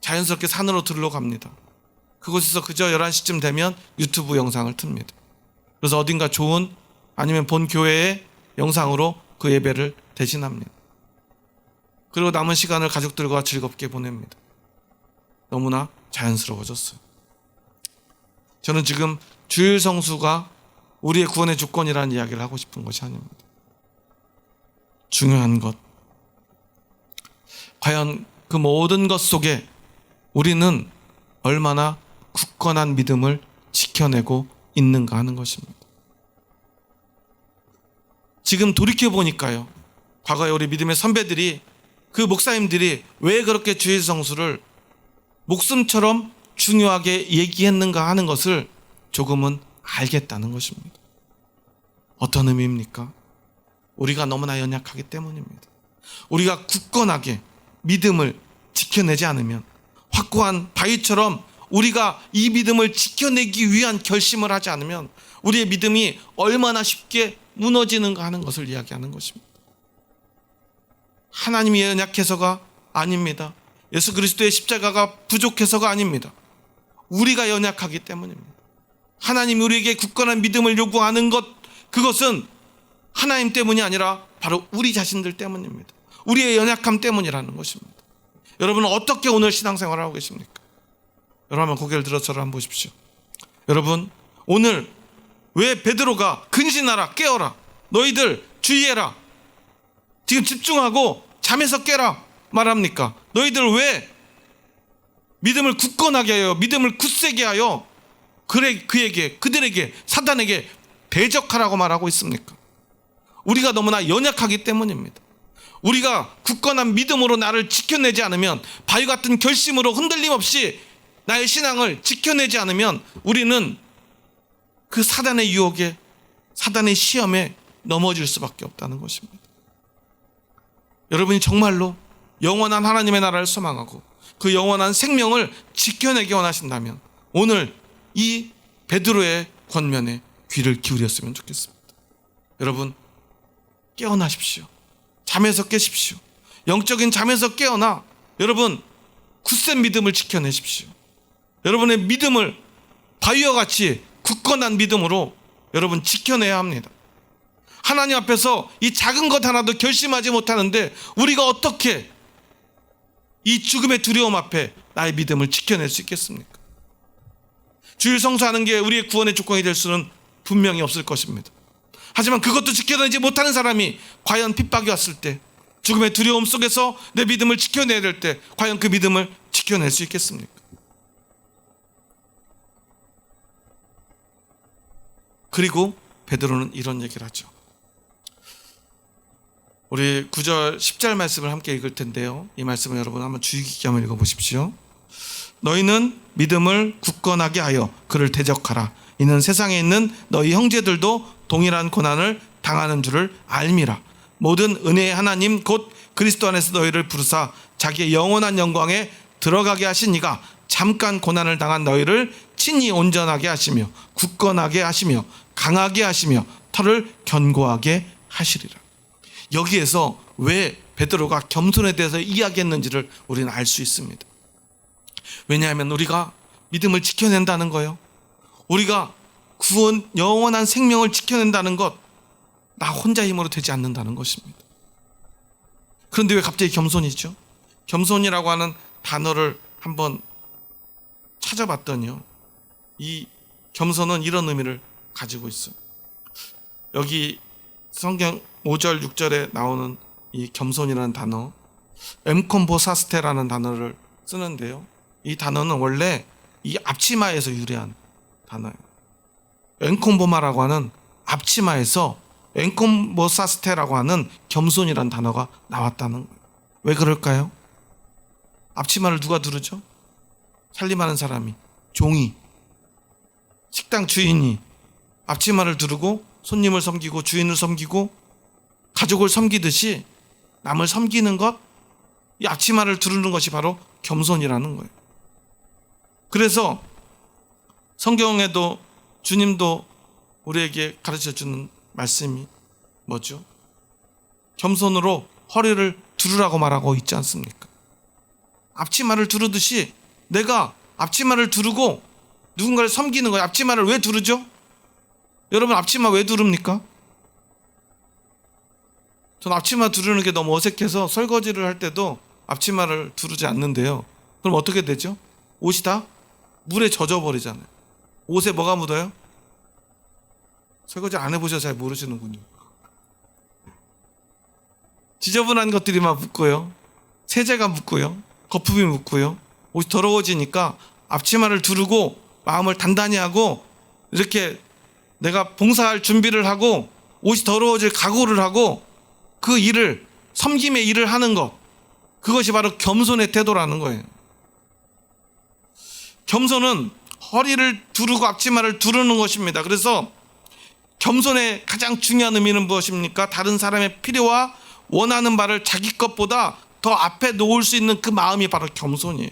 자연스럽게 산으로 들러갑니다. 그곳에서 그저 11시쯤 되면 유튜브 영상을 틉니다. 그래서 어딘가 좋은, 아니면 본 교회의 영상으로 그 예배를 대신합니다. 그리고 남은 시간을 가족들과 즐겁게 보냅니다. 너무나 자연스러워졌어요. 저는 지금 주일 성수가 우리의 구원의 조건이라는 이야기를 하고 싶은 것이 아닙니다. 중요한 것, 과연 그 모든 것 속에 우리는 얼마나 굳건한 믿음을 지켜내고 있는가 하는 것입니다. 지금 돌이켜보니까요, 과거에 우리 믿음의 선배들이, 그 목사님들이 왜 그렇게 주일 성수를 목숨처럼 중요하게 얘기했는가 하는 것을 조금은 알겠다는 것입니다. 어떤 의미입니까? 우리가 너무나 연약하기 때문입니다. 우리가 굳건하게 믿음을 지켜내지 않으면, 확고한 바위처럼 우리가 이 믿음을 지켜내기 위한 결심을 하지 않으면 우리의 믿음이 얼마나 쉽게 무너지는가 하는 것을 이야기하는 것입니다. 하나님이 연약해서가 아닙니다. 예수 그리스도의 십자가가 부족해서가 아닙니다. 우리가 연약하기 때문입니다. 하나님이 우리에게 굳건한 믿음을 요구하는 것, 그것은 하나님 때문이 아니라 바로 우리 자신들 때문입니다. 우리의 연약함 때문이라는 것입니다. 여러분은 어떻게 오늘 신앙생활을 하고 계십니까? 여러분 한번 고개를 들어서 저를 한번 보십시오. 여러분, 오늘 왜 베드로가 근신하라, 깨어라, 너희들 주의해라, 지금 집중하고 잠에서 깨라 말합니까? 너희들 왜 믿음을 굳건하게 하여, 믿음을 굳세게 하여 그들에게, 사단에게 대적하라고 말하고 있습니까? 우리가 너무나 연약하기 때문입니다. 우리가 굳건한 믿음으로 나를 지켜내지 않으면, 바위 같은 결심으로 흔들림 없이 나의 신앙을 지켜내지 않으면 우리는 그 사단의 유혹에, 사단의 시험에 넘어질 수밖에 없다는 것입니다. 여러분이 정말로 영원한 하나님의 나라를 소망하고 그 영원한 생명을 지켜내기 원하신다면 오늘 이 베드로의 권면에 귀를 기울였으면 좋겠습니다. 여러분, 깨어나십시오. 잠에서 깨십시오. 영적인 잠에서 깨어나 여러분 굳센 믿음을 지켜내십시오. 여러분의 믿음을 바위와 같이 굳건한 믿음으로 여러분 지켜내야 합니다. 하나님 앞에서 이 작은 것 하나도 결심하지 못하는데 우리가 어떻게 이 죽음의 두려움 앞에 나의 믿음을 지켜낼 수 있겠습니까? 주일 성수하는 게 우리의 구원의 조건이 될 수는 분명히 없을 것입니다. 하지만 그것도 지켜내지 못하는 사람이 과연 핍박이 왔을 때, 죽음의 두려움 속에서 내 믿음을 지켜내야 될 때 과연 그 믿음을 지켜낼 수 있겠습니까? 그리고 베드로는 이런 얘기를 하죠. 우리 9절 10절 말씀을 함께 읽을 텐데요, 이 말씀을 여러분 한번 주의 깊게 한번 읽어보십시오. 너희는 믿음을 굳건하게 하여 그를 대적하라. 이는 세상에 있는 너희 형제들도 동일한 고난을 당하는 줄을 알미라. 모든 은혜의 하나님 곧 그리스도 안에서 너희를 부르사 자기의 영원한 영광에 들어가게 하신 이가 잠깐 고난을 당한 너희를 친히 온전하게 하시며 굳건하게 하시며 강하게 하시며 털을 견고하게 하시리라. 여기에서 왜 베드로가 겸손에 대해서 이야기했는지를 우리는 알 수 있습니다. 왜냐하면 우리가 믿음을 지켜낸다는 거예요. 우리가 구원, 영원한 생명을 지켜낸다는 것, 나 혼자 힘으로 되지 않는다는 것입니다. 그런데 왜 갑자기 겸손이죠? 겸손이라고 하는 단어를 한번 찾아봤더니요, 이 겸손은 이런 의미를 가지고 있어요. 여기 성경 5절 6절에 나오는 이 겸손이라는 단어, 엠콤보사스테라는 단어를 쓰는데요, 이 단어는 원래 이 앞치마에서 유래한 단어예요. 엠콤보마라고 하는 앞치마에서 엠콤보사스테라고 하는 겸손이라는 단어가 나왔다는 거예요. 왜 그럴까요? 앞치마를 누가 두르죠? 살림하는 사람이, 종이, 식당 주인이 앞치마를 두르고 손님을 섬기고 주인을 섬기고 가족을 섬기듯이 남을 섬기는 것, 이 앞치마를 두르는 것이 바로 겸손이라는 거예요. 그래서 성경에도 주님도 우리에게 가르쳐주는 말씀이 뭐죠? 겸손으로 허리를 두르라고 말하고 있지 않습니까? 앞치마를 두르듯이 내가 앞치마를 두르고 누군가를 섬기는 거예요. 앞치마를 왜 두르죠? 여러분, 앞치마 왜 두릅니까? 전 앞치마 두르는 게 너무 어색해서 설거지를 할 때도 앞치마를 두르지 않는데요. 그럼 어떻게 되죠? 옷이 다 물에 젖어버리잖아요. 옷에 뭐가 묻어요? 설거지 안 해보셔서 잘 모르시는군요. 지저분한 것들이 막 묻고요, 세제가 묻고요, 거품이 묻고요, 옷이 더러워지니까 앞치마를 두르고 마음을 단단히 하고 이렇게 내가 봉사할 준비를 하고 옷이 더러워질 각오를 하고 그 일을, 섬김의 일을 하는 것, 그것이 바로 겸손의 태도라는 거예요. 겸손은 허리를 두르고 앞치마를 두르는 것입니다. 그래서 겸손의 가장 중요한 의미는 무엇입니까? 다른 사람의 필요와 원하는 바를 자기 것보다 더 앞에 놓을 수 있는 그 마음이 바로 겸손이에요.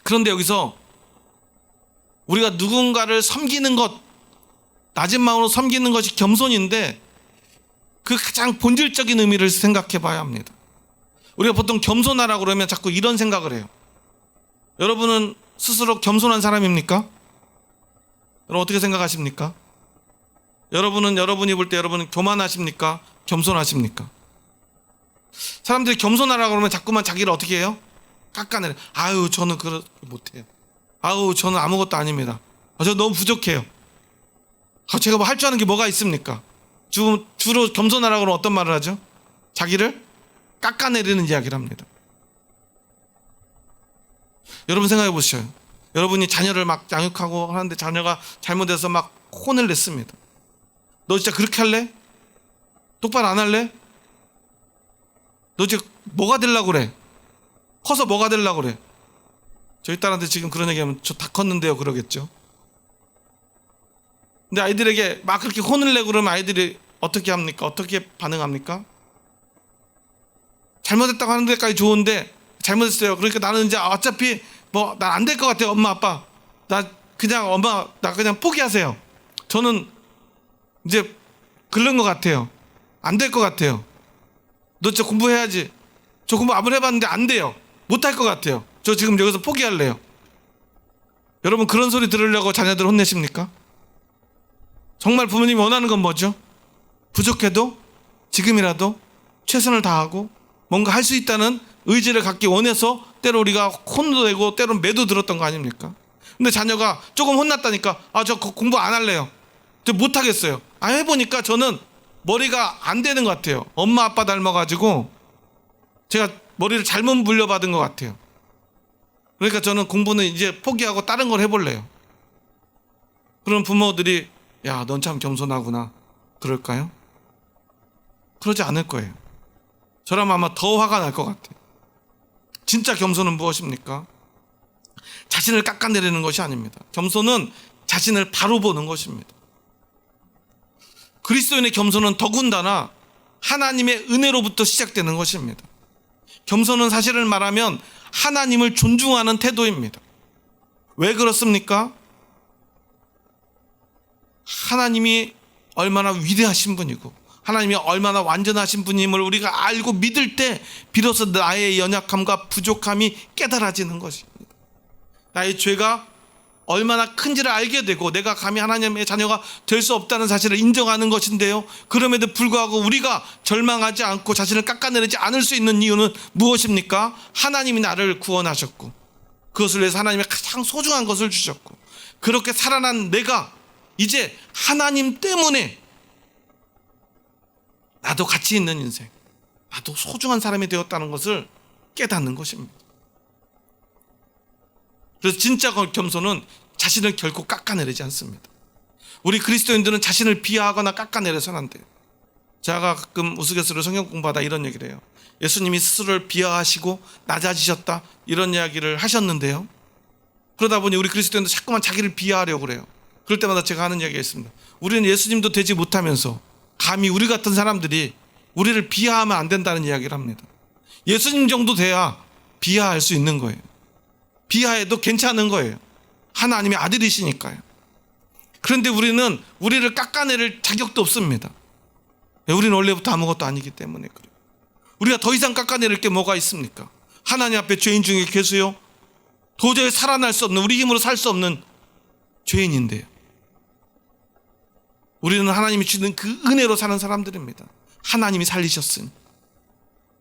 그런데 여기서 우리가 누군가를 섬기는 것, 낮은 마음으로 섬기는 것이 겸손인데 그 가장 본질적인 의미를 생각해 봐야 합니다. 우리가 보통 겸손하라고 그러면 자꾸 이런 생각을 해요. 여러분은 스스로 겸손한 사람입니까? 여러분 어떻게 생각하십니까? 여러분은 여러분이 볼 때 여러분은 교만하십니까? 겸손하십니까? 사람들이 겸손하라고 그러면 자꾸만 자기를 어떻게 해요? 깎아내려. 아유, 저는 그렇게 못해요. 아유, 저는 아무것도 아닙니다. 저 너무 부족해요. 제가 뭐 할 줄 아는 게 뭐가 있습니까? 주로 겸손하라고 그러면 어떤 말을 하죠? 자기를 깎아내리는 이야기를 합니다. 여러분 생각해 보셔요. 여러분이 자녀를 막 양육하고 하는데 자녀가 잘못해서 막 혼을 냈습니다. 너 진짜 그렇게 할래? 똑바로 안 할래? 너 이제 뭐가 되려고 그래? 커서 뭐가 되려고 그래? 저희 딸한테 지금 그런 얘기하면 저 다 컸는데요 그러겠죠. 근데 아이들에게 막 그렇게 혼을 내고 그러면 아이들이 어떻게 합니까? 어떻게 반응합니까? 잘못했다고 하는 데까지 좋은데 잘못했어요. 그러니까 나는 이제 어차피 뭐 난 안 될 것 같아요. 엄마 아빠 나 그냥 포기하세요. 저는 이제 글른 것 같아요. 안 될 것 같아요. 너 진짜 공부해야지. 저 공부 아무리 해봤는데 안 돼요. 못할 것 같아요. 저 지금 여기서 포기할래요. 여러분 그런 소리 들으려고 자녀들 혼내십니까? 정말 부모님이 원하는 건 뭐죠? 부족해도 지금이라도 최선을 다하고 뭔가 할 수 있다는 의지를 갖기 원해서 때로 우리가 혼도 내고 때로 매도 들었던 거 아닙니까? 근데 자녀가 조금 혼났다니까 저 공부 안 할래요. 저 못하겠어요. 해보니까 저는 머리가 안 되는 것 같아요. 엄마 아빠 닮아가지고 제가 머리를 잘못 물려받은 것 같아요. 그러니까 저는 공부는 이제 포기하고 다른 걸 해볼래요. 그럼 부모들이 야, 넌 참 겸손하구나 그럴까요? 그러지 않을 거예요. 저라면 아마 더 화가 날 것 같아요. 진짜 겸손은 무엇입니까? 자신을 깎아내리는 것이 아닙니다. 겸손은 자신을 바로 보는 것입니다. 그리스도인의 겸손은 더군다나 하나님의 은혜로부터 시작되는 것입니다. 겸손은 사실을 말하면 하나님을 존중하는 태도입니다. 왜 그렇습니까? 하나님이 얼마나 위대하신 분이고 하나님이 얼마나 완전하신 분임을 우리가 알고 믿을 때 비로소 나의 연약함과 부족함이 깨달아지는 것입니다. 나의 죄가 얼마나 큰지를 알게 되고 내가 감히 하나님의 자녀가 될 수 없다는 사실을 인정하는 것인데요, 그럼에도 불구하고 우리가 절망하지 않고 자신을 깎아내리지 않을 수 있는 이유는 무엇입니까? 하나님이 나를 구원하셨고 그것을 위해서 하나님의 가장 소중한 것을 주셨고, 그렇게 살아난 내가 이제 하나님 때문에 나도 가치 있는 인생, 나도 소중한 사람이 되었다는 것을 깨닫는 것입니다. 그래서 진짜 겸손은 자신을 결코 깎아내리지 않습니다. 우리 그리스도인들은 자신을 비하하거나 깎아내려서는 안 돼요. 제가 가끔 우스갯소리로 성경 공부하다 이런 얘기를 해요. 예수님이 스스로를 비하하시고 낮아지셨다 이런 이야기를 하셨는데요, 그러다 보니 우리 그리스도인들 자꾸만 자기를 비하하려고 그래요. 그럴 때마다 제가 하는 이야기가 있습니다. 우리는 예수님도 되지 못하면서 감히 우리 같은 사람들이 우리를 비하하면 안 된다는 이야기를 합니다. 예수님 정도 돼야 비하할 수 있는 거예요. 비하해도 괜찮은 거예요. 하나님의 아들이시니까요. 그런데 우리는 우리를 깎아내릴 자격도 없습니다. 우리는 원래부터 아무것도 아니기 때문에 그래요. 우리가 더 이상 깎아내릴 게 뭐가 있습니까? 하나님 앞에 죄인 중에 계세요. 도저히 살아날 수 없는, 우리 힘으로 살 수 없는 죄인인데요. 우리는 하나님이 주는 그 은혜로 사는 사람들입니다. 하나님이 살리셨으니,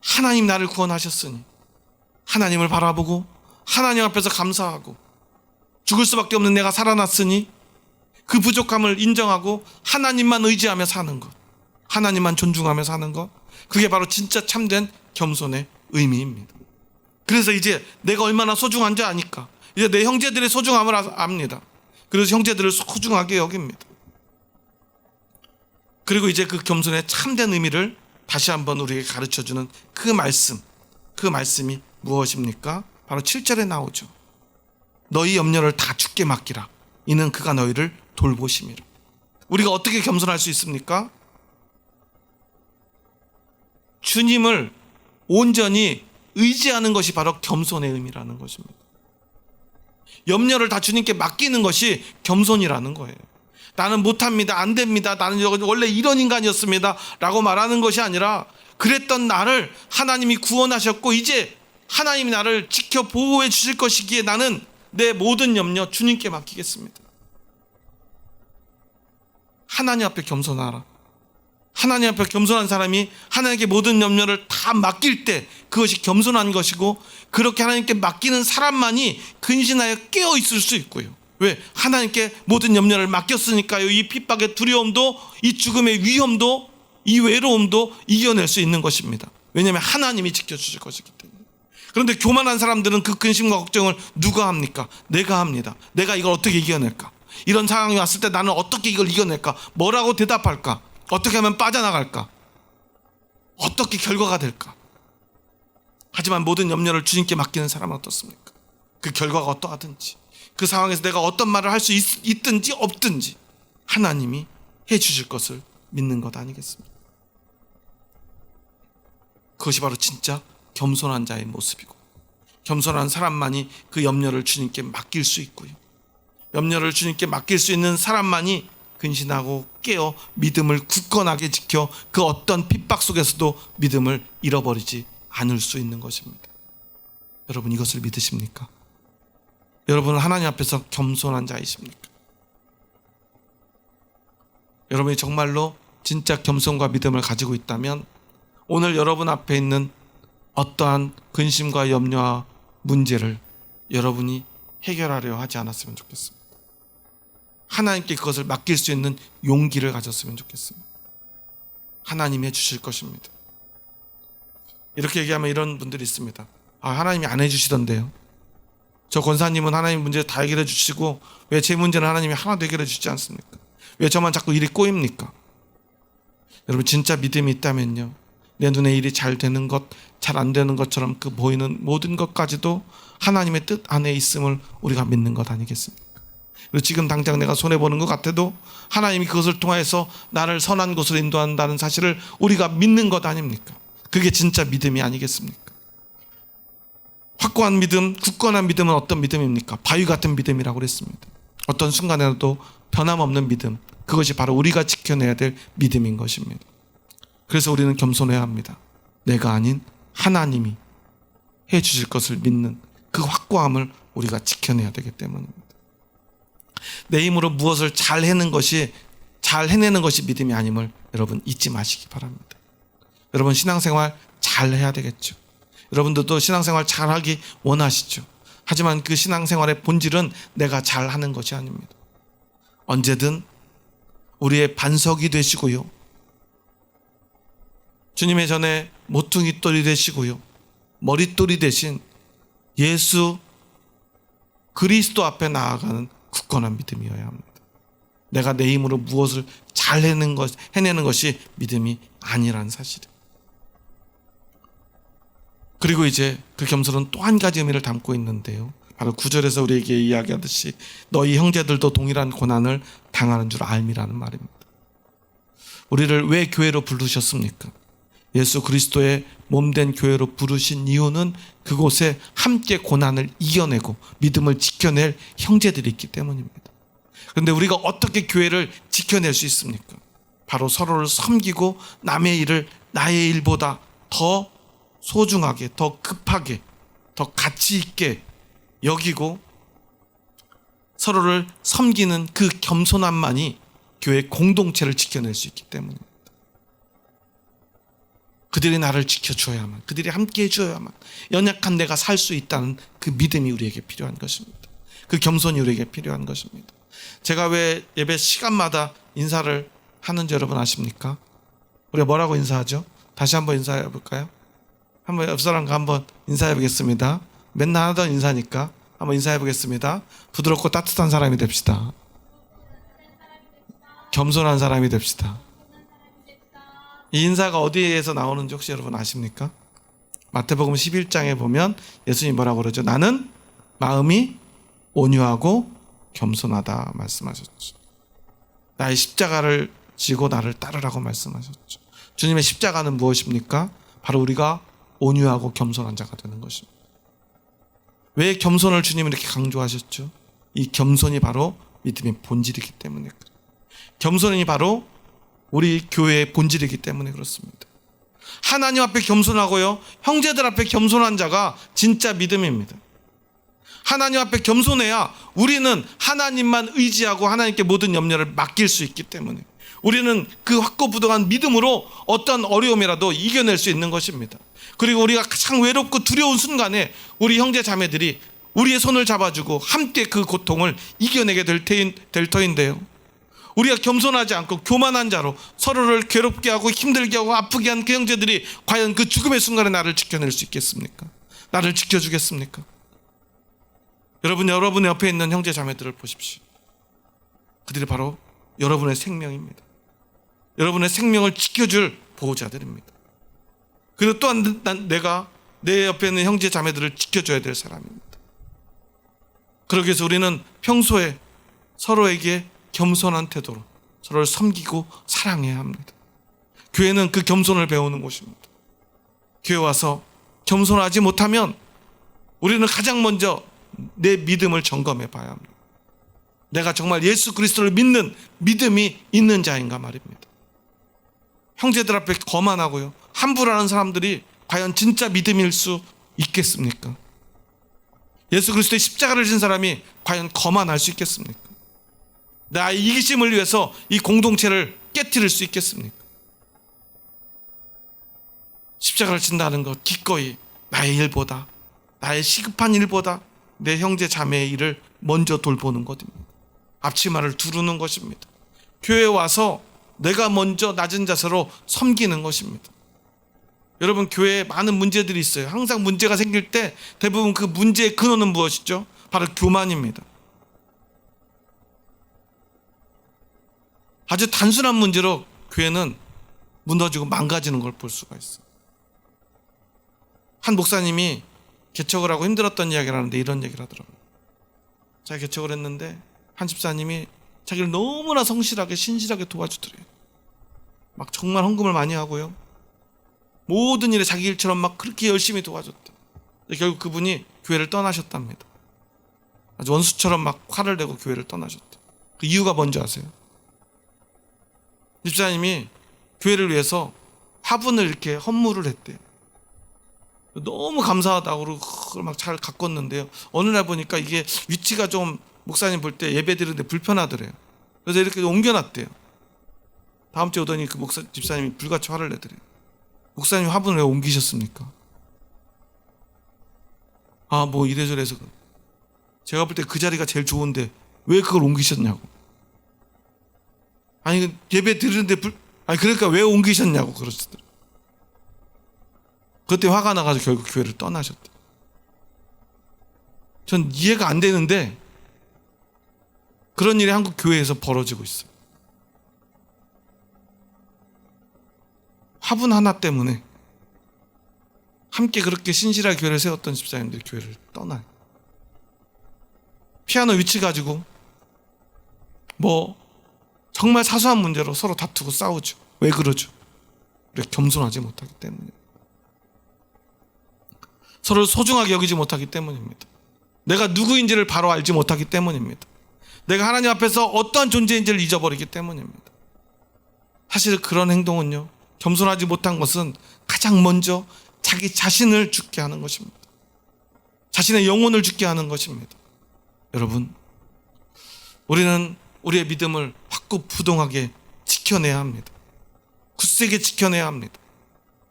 하나님 나를 구원하셨으니, 하나님을 바라보고 하나님 앞에서 감사하고, 죽을 수밖에 없는 내가 살아났으니 그 부족함을 인정하고 하나님만 의지하며 사는 것, 하나님만 존중하며 사는 것, 그게 바로 진짜 참된 겸손의 의미입니다. 그래서 이제 내가 얼마나 소중한지 아니까 이제 내 형제들의 소중함을 압니다. 그래서 형제들을 소중하게 여깁니다. 그리고 이제 그 겸손의 참된 의미를 다시 한번 우리에게 가르쳐주는 그 말씀이 무엇입니까? 바로 7절에 나오죠. 너희 염려를 다 주께 맡기라. 이는 그가 너희를 돌보심이라. 우리가 어떻게 겸손할 수 있습니까? 주님을 온전히 의지하는 것이 바로 겸손의 의미라는 것입니다. 염려를 다 주님께 맡기는 것이 겸손이라는 거예요. 나는 못합니다, 안 됩니다, 나는 원래 이런 인간이었습니다 라고 말하는 것이 아니라, 그랬던 나를 하나님이 구원하셨고 이제 하나님이 나를 지켜 보호해 주실 것이기에 나는 내 모든 염려 주님께 맡기겠습니다. 하나님 앞에 겸손하라. 하나님 앞에 겸손한 사람이 하나님께 모든 염려를 다 맡길 때 그것이 겸손한 것이고, 그렇게 하나님께 맡기는 사람만이 근신하여 깨어 있을 수 있고요. 왜? 하나님께 모든 염려를 맡겼으니까요. 이 핍박의 두려움도, 이 죽음의 위험도, 이 외로움도 이겨낼 수 있는 것입니다. 왜냐하면 하나님이 지켜주실 것이기 때문에. 그런데 교만한 사람들은 그 근심과 걱정을 누가 합니까? 내가 합니다. 내가 이걸 어떻게 이겨낼까? 이런 상황이 왔을 때 나는 어떻게 이걸 이겨낼까? 뭐라고 대답할까? 어떻게 하면 빠져나갈까? 어떻게 결과가 될까? 하지만 모든 염려를 주님께 맡기는 사람은 어떻습니까? 그 결과가 어떠하든지, 그 상황에서 내가 어떤 말을 할 수 있든지 없든지 하나님이 해주실 것을 믿는 것 아니겠습니까? 그것이 바로 진짜 겸손한 자의 모습이고, 겸손한 사람만이 그 염려를 주님께 맡길 수 있고요, 염려를 주님께 맡길 수 있는 사람만이 근신하고 깨어 믿음을 굳건하게 지켜 그 어떤 핍박 속에서도 믿음을 잃어버리지 않을 수 있는 것입니다. 여러분, 이것을 믿으십니까? 여러분은 하나님 앞에서 겸손한 자이십니까? 여러분이 정말로 진짜 겸손과 믿음을 가지고 있다면 오늘 여러분 앞에 있는 어떠한 근심과 염려와 문제를 여러분이 해결하려 하지 않았으면 좋겠습니다. 하나님께 그것을 맡길 수 있는 용기를 가졌으면 좋겠습니다. 하나님이 해주실 것입니다. 이렇게 얘기하면 이런 분들이 있습니다. 하나님이 안 해주시던데요. 저 권사님은 하나님 문제 다 해결해 주시고 왜 제 문제는 하나님이 하나도 해결해 주시지 않습니까? 왜 저만 자꾸 일이 꼬입니까? 여러분, 진짜 믿음이 있다면요, 내 눈에 일이 잘 되는 것, 잘 안 되는 것처럼 그 보이는 모든 것까지도 하나님의 뜻 안에 있음을 우리가 믿는 것 아니겠습니까? 그리고 지금 당장 내가 손해보는 것 같아도 하나님이 그것을 통해서 나를 선한 곳으로 인도한다는 사실을 우리가 믿는 것 아닙니까? 그게 진짜 믿음이 아니겠습니까? 확고한 믿음, 굳건한 믿음은 어떤 믿음입니까? 바위 같은 믿음이라고 그랬습니다. 어떤 순간에도 변함없는 믿음, 그것이 바로 우리가 지켜내야 될 믿음인 것입니다. 그래서 우리는 겸손해야 합니다. 내가 아닌 하나님이 해 주실 것을 믿는 그 확고함을 우리가 지켜내야 되기 때문입니다. 내 힘으로 무엇을 잘 해내는 것이 믿음이 아님을 여러분 잊지 마시기 바랍니다. 여러분 신앙생활 잘 해야 되겠죠. 여러분들도 신앙생활 잘하기 원하시죠. 하지만 그 신앙생활의 본질은 내가 잘하는 것이 아닙니다. 언제든 우리의 반석이 되시고요, 주님의 전에 모퉁이 돌이 되시고요, 머릿돌이 되신 예수 그리스도 앞에 나아가는 굳건한 믿음이어야 합니다. 내가 내 힘으로 무엇을 잘 해내는 것이 믿음이 아니라는 사실이에요. 그리고 이제 그 겸손은 또 한 가지 의미를 담고 있는데요, 바로 9절에서 우리에게 이야기하듯이 너희 형제들도 동일한 고난을 당하는 줄 알미라는 말입니다. 우리를 왜 교회로 부르셨습니까? 예수 그리스도의 몸된 교회로 부르신 이유는 그곳에 함께 고난을 이겨내고 믿음을 지켜낼 형제들이 있기 때문입니다. 그런데 우리가 어떻게 교회를 지켜낼 수 있습니까? 바로 서로를 섬기고 남의 일을 나의 일보다 더 소중하게, 더 급하게, 더 가치 있게 여기고 서로를 섬기는 그 겸손함만이 교회 공동체를 지켜낼 수 있기 때문입니다. 그들이 나를 지켜줘야만, 그들이 함께 해줘야만 연약한 내가 살 수 있다는 그 믿음이 우리에게 필요한 것입니다. 그 겸손이 우리에게 필요한 것입니다. 제가 왜 예배 시간마다 인사를 하는지 여러분 아십니까? 우리가 뭐라고 인사하죠? 다시 한번 인사해 볼까요? 한번 옆 사람과 한번 인사해 보겠습니다. 맨날 하던 인사니까 한번 인사해 보겠습니다. 부드럽고 따뜻한 사람이 됩시다. 겸손한 사람이 됩시다. 이 인사가 어디에서 나오는지 혹시 여러분 아십니까? 마태복음 11장에 보면 예수님이 뭐라고 그러죠? 나는 마음이 온유하고 겸손하다 말씀하셨죠. 나의 십자가를 지고 나를 따르라고 말씀하셨죠. 주님의 십자가는 무엇입니까? 바로 우리가 온유하고 겸손한 자가 되는 것입니다. 왜 겸손을 주님이 이렇게 강조하셨죠? 이 겸손이 바로 믿음의 본질이기 때문에 그래요. 겸손이 바로 우리 교회의 본질이기 때문에 그렇습니다. 하나님 앞에 겸손하고요, 형제들 앞에 겸손한 자가 진짜 믿음입니다. 하나님 앞에 겸손해야 우리는 하나님만 의지하고 하나님께 모든 염려를 맡길 수 있기 때문에 우리는 그 확고부동한 믿음으로 어떤 어려움이라도 이겨낼 수 있는 것입니다. 그리고 우리가 가장 외롭고 두려운 순간에 우리 형제 자매들이 우리의 손을 잡아주고 함께 그 고통을 이겨내게 될 터인데요, 우리가 겸손하지 않고 교만한 자로 서로를 괴롭게 하고 힘들게 하고 아프게 한 그 형제들이 과연 그 죽음의 순간에 나를 지켜낼 수 있겠습니까? 나를 지켜주겠습니까? 여러분 옆에 있는 형제 자매들을 보십시오. 그들이 바로 여러분의 생명입니다. 여러분의 생명을 지켜줄 보호자들입니다. 그리고 또한 내가 내 옆에 있는 형제 자매들을 지켜줘야 될 사람입니다. 그러기 위해서 우리는 평소에 서로에게 겸손한 태도로 서로를 섬기고 사랑해야 합니다. 교회는 그 겸손을 배우는 곳입니다. 교회 와서 겸손하지 못하면 우리는 가장 먼저 내 믿음을 점검해 봐야 합니다. 내가 정말 예수 그리스도를 믿는 믿음이 있는 자인가 말입니다. 형제들 앞에 거만하고요, 함부로 하는 사람들이 과연 진짜 믿음일 수 있겠습니까? 예수 그리스도의 십자가를 진 사람이 과연 거만할 수 있겠습니까? 나의 이기심을 위해서 이 공동체를 깨트릴 수 있겠습니까? 십자가를 진다는 것, 기꺼이 나의 일보다, 나의 시급한 일보다 내 형제 자매의 일을 먼저 돌보는 것입니다. 앞치마를 두르는 것입니다. 교회에 와서 내가 먼저 낮은 자세로 섬기는 것입니다. 여러분, 교회에 많은 문제들이 있어요. 항상 문제가 생길 때 대부분 그 문제의 근원은 무엇이죠? 바로 교만입니다. 아주 단순한 문제로 교회는 무너지고 망가지는 걸 볼 수가 있어요. 한 목사님이 개척을 하고 힘들었던 이야기를 하는데 이런 얘기를 하더라고요. 자기 개척을 했는데 한 집사님이 자기를 너무나 성실하게 신실하게 도와주더래요. 막 정말 헌금을 많이 하고요, 모든 일에 자기 일처럼 막 그렇게 열심히 도와줬다. 결국 그분이 교회를 떠나셨답니다. 아주 원수처럼 막 화를 내고 교회를 떠나셨다. 그 이유가 뭔지 아세요? 집사님이 교회를 위해서 화분을 이렇게 헌물을 했대요. 너무 감사하다고 그러고 막 잘 가꿨는데요. 어느 날 보니까 이게 위치가 좀 목사님 볼 때 예배 드리는데 불편하더래요. 그래서 이렇게 옮겨놨대요. 다음 주에 오더니 그 집사님이 불같이 화를 내더래요. 목사님 화분을 왜 옮기셨습니까? 아, 뭐 이래저래 해서. 제가 볼 때 그 자리가 제일 좋은데 왜 그걸 옮기셨냐고. 아니, 예배 드리는데 아니, 그러니까 왜 옮기셨냐고 그러시더라고요. 그때 화가 나가지고 결국 교회를 떠나셨대. 전 이해가 안 되는데 그런 일이 한국 교회에서 벌어지고 있어요. 화분 하나 때문에 함께 그렇게 신실하게 교회를 세웠던 집사님들이 교회를 떠나요. 피아노 위치 가지고 뭐 정말 사소한 문제로 서로 다투고 싸우죠. 왜 그러죠? 우리가 겸손하지 못하기 때문이에요. 서로를 소중하게 여기지 못하기 때문입니다. 내가 누구인지를 바로 알지 못하기 때문입니다. 내가 하나님 앞에서 어떠한 존재인지를 잊어버리기 때문입니다. 사실 그런 행동은요, 겸손하지 못한 것은 가장 먼저 자기 자신을 죽게 하는 것입니다. 자신의 영혼을 죽게 하는 것입니다. 여러분, 우리는 우리의 믿음을 확고부동하게 지켜내야 합니다. 굳세게 지켜내야 합니다.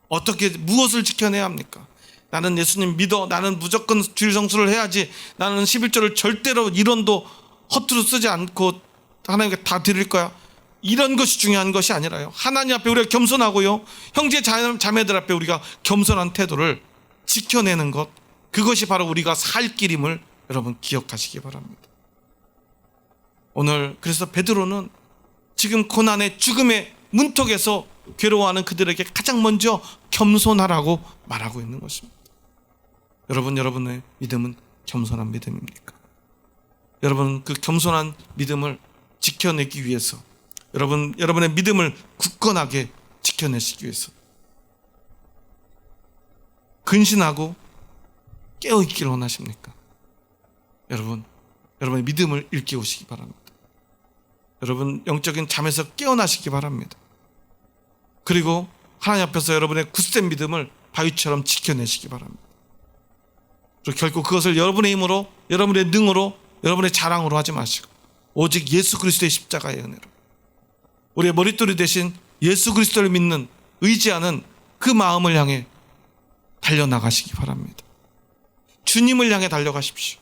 어떻게, 무엇을 지켜내야 합니까? 나는 예수님 믿어, 나는 무조건 주일 성수를 해야지, 나는 11조를 절대로 1원도 허투루 쓰지 않고 하나님께 다 드릴 거야, 이런 것이 중요한 것이 아니라요, 하나님 앞에 우리가 겸손하고요, 형제 자매들 앞에 우리가 겸손한 태도를 지켜내는 것, 그것이 바로 우리가 살 길임을 여러분 기억하시기 바랍니다. 오늘 그래서 베드로는 지금 고난의 죽음의 문턱에서 괴로워하는 그들에게 가장 먼저 겸손하라고 말하고 있는 것입니다. 여러분, 여러분의 믿음은 겸손한 믿음입니까? 여러분, 그 겸손한 믿음을 지켜내기 위해서, 여러분의 믿음을 굳건하게 지켜내시기 위해서 근신하고 깨어있기를 원하십니까? 여러분의 믿음을 일깨우시기 바랍니다. 여러분, 영적인 잠에서 깨어나시기 바랍니다. 그리고 하나님 앞에서 여러분의 굳센 믿음을 바위처럼 지켜내시기 바랍니다. 그리고 결코 그것을 여러분의 힘으로, 여러분의 능으로, 여러분의 자랑으로 하지 마시고 오직 예수 그리스도의 십자가의 은혜로, 우리의 머릿돌이 되신 예수 그리스도를 믿는, 의지하는 그 마음을 향해 달려나가시기 바랍니다. 주님을 향해 달려가십시오.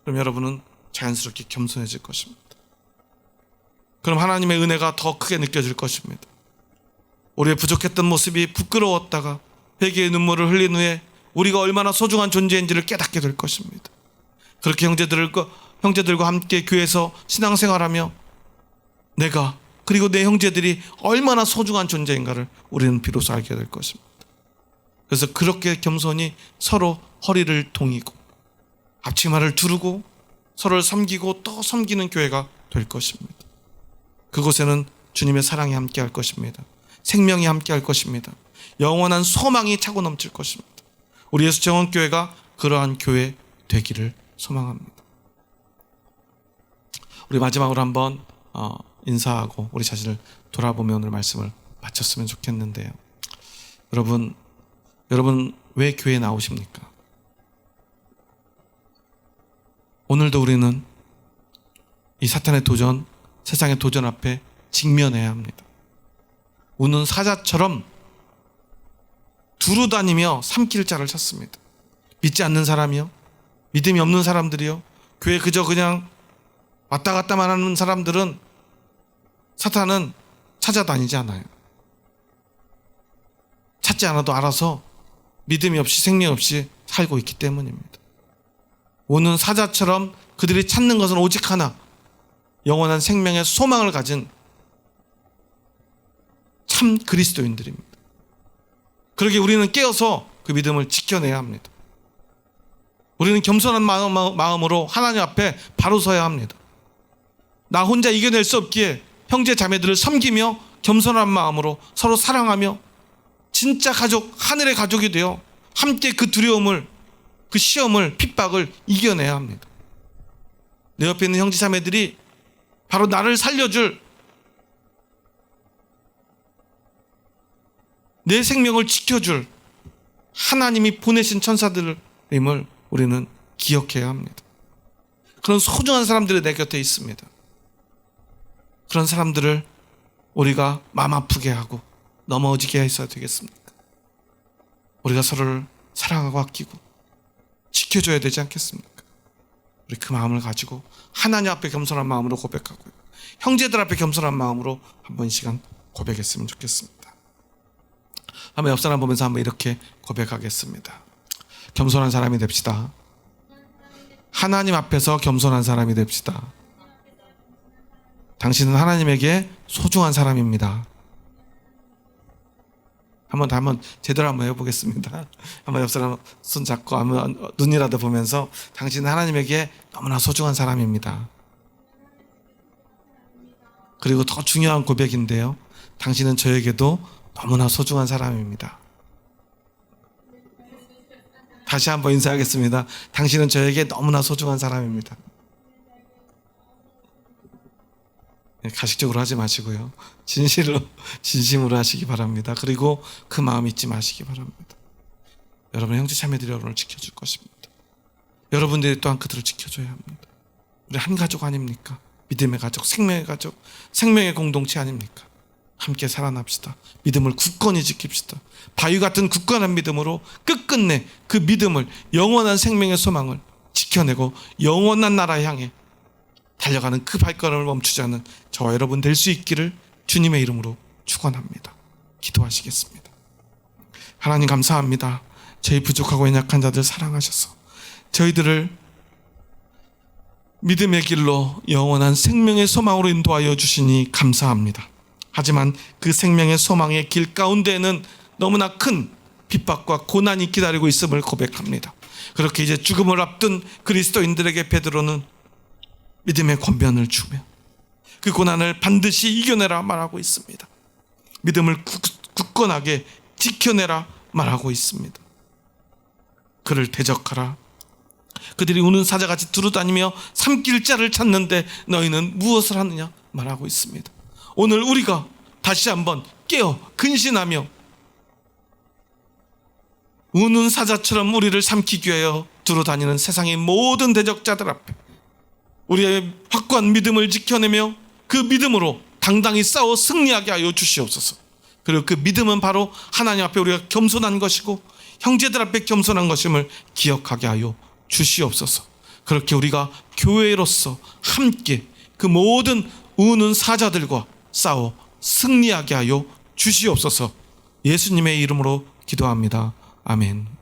그럼 여러분은 자연스럽게 겸손해질 것입니다. 그럼 하나님의 은혜가 더 크게 느껴질 것입니다. 우리의 부족했던 모습이 부끄러웠다가 회개의 눈물을 흘린 후에 우리가 얼마나 소중한 존재인지를 깨닫게 될 것입니다. 그렇게 형제들과 함께 교회에서 신앙생활하며 내가, 그리고 내 형제들이 얼마나 소중한 존재인가를 우리는 비로소 알게 될 것입니다. 그래서 그렇게 겸손히 서로 허리를 동이고 앞치마를 두르고 서로를 섬기고 또 섬기는 교회가 될 것입니다. 그곳에는 주님의 사랑이 함께 할 것입니다. 생명이 함께 할 것입니다. 영원한 소망이 차고 넘칠 것입니다. 우리 예수정원교회가 그러한 교회 되기를 소망합니다. 우리 마지막으로 한번 인사하고 우리 자신을 돌아보며 오늘 말씀을 마쳤으면 좋겠는데요. 여러분 왜 교회에 나오십니까? 오늘도 우리는 이 사탄의 도전, 세상의 도전 앞에 직면해야 합니다. 우는 사자처럼 두루 다니며 삼킬 자를 찾습니다. 믿지 않는 사람이요, 믿음이 없는 사람들이요, 교회 그냥 왔다 갔다만 하는 사람들은 사탄은 찾아다니지 않아요. 찾지 않아도 알아서 믿음이 없이 생명 없이 살고 있기 때문입니다. 오는 사자처럼 그들이 찾는 것은 오직 하나, 영원한 생명의 소망을 가진 참 그리스도인들입니다. 그러기에 우리는 깨어서 그 믿음을 지켜내야 합니다. 우리는 겸손한 마음으로 하나님 앞에 바로 서야 합니다. 나 혼자 이겨낼 수 없기에 형제 자매들을 섬기며 겸손한 마음으로 서로 사랑하며 진짜 가족, 하늘의 가족이 되어 함께 그 두려움을, 그 시험을, 핍박을 이겨내야 합니다. 내 옆에 있는 형제 자매들이 바로 나를 살려줄 내 생명을 지켜줄 하나님이 보내신 천사들임을 우리는 기억해야 합니다. 그런 소중한 사람들이 내 곁에 있습니다. 그런 사람들을 우리가 마음 아프게 하고 넘어지게 해서 되겠습니까? 우리가 서로를 사랑하고 아끼고 지켜줘야 되지 않겠습니까? 우리 그 마음을 가지고 하나님 앞에 겸손한 마음으로 고백하고요, 형제들 앞에 겸손한 마음으로 한번 시간 고백했으면 좋겠습니다. 한번 옆 사람 보면서 한번 이렇게 고백하겠습니다. 겸손한 사람이 됩시다. 하나님 앞에서 겸손한 사람이 됩시다. 당신은 하나님에게 소중한 사람입니다. 한번 제대로 한번 해보겠습니다. 한번 옆 사람 손 잡고 한번 눈이라도 보면서 당신은 하나님에게 너무나 소중한 사람입니다. 그리고 더 중요한 고백인데요, 당신은 저에게도 너무나 소중한 사람입니다. 다시 한번 인사하겠습니다. 당신은 저에게 너무나 소중한 사람입니다. 가식적으로 하지 마시고요, 진심으로 하시기 바랍니다. 그리고 그 마음 잊지 마시기 바랍니다. 여러분 형제 자매들이 여러분을 지켜줄 것입니다. 여러분들이 또한 그들을 지켜줘야 합니다. 우리 한 가족 아닙니까? 믿음의 가족, 생명의 가족, 생명의 공동체 아닙니까? 함께 살아납시다. 믿음을 굳건히 지킵시다. 바위 같은 굳건한 믿음으로 끝끝내 그 믿음을, 영원한 생명의 소망을 지켜내고 영원한 나라 향해 달려가는 그 발걸음을 멈추지 않는 저와 여러분 될 수 있기를 주님의 이름으로 축원합니다. 기도하시겠습니다. 하나님 감사합니다. 저희 부족하고 연약한 자들 사랑하셔서 저희들을 믿음의 길로 영원한 생명의 소망으로 인도하여 주시니 감사합니다. 하지만 그 생명의 소망의 길 가운데에는 너무나 큰 핍박과 고난이 기다리고 있음을 고백합니다. 그렇게 이제 죽음을 앞둔 그리스도인들에게 베드로는 믿음의 권면을 주며 그 고난을 반드시 이겨내라 말하고 있습니다. 믿음을 굳건하게 지켜내라 말하고 있습니다. 그를 대적하라. 그들이 우는 사자같이 두루다니며 삼킬 자를 찾는데 너희는 무엇을 하느냐 말하고 있습니다. 오늘 우리가 다시 한번 깨어 근신하며 우는 사자처럼 우리를 삼키기 위하여 두루다니는 세상의 모든 대적자들 앞에 우리의 확고한 믿음을 지켜내며 그 믿음으로 당당히 싸워 승리하게 하여 주시옵소서. 그리고 그 믿음은 바로 하나님 앞에 우리가 겸손한 것이고 형제들 앞에 겸손한 것임을 기억하게 하여 주시옵소서. 그렇게 우리가 교회로서 함께 그 모든 우는 사자들과 싸워 승리하게 하여 주시옵소서. 예수님의 이름으로 기도합니다. 아멘.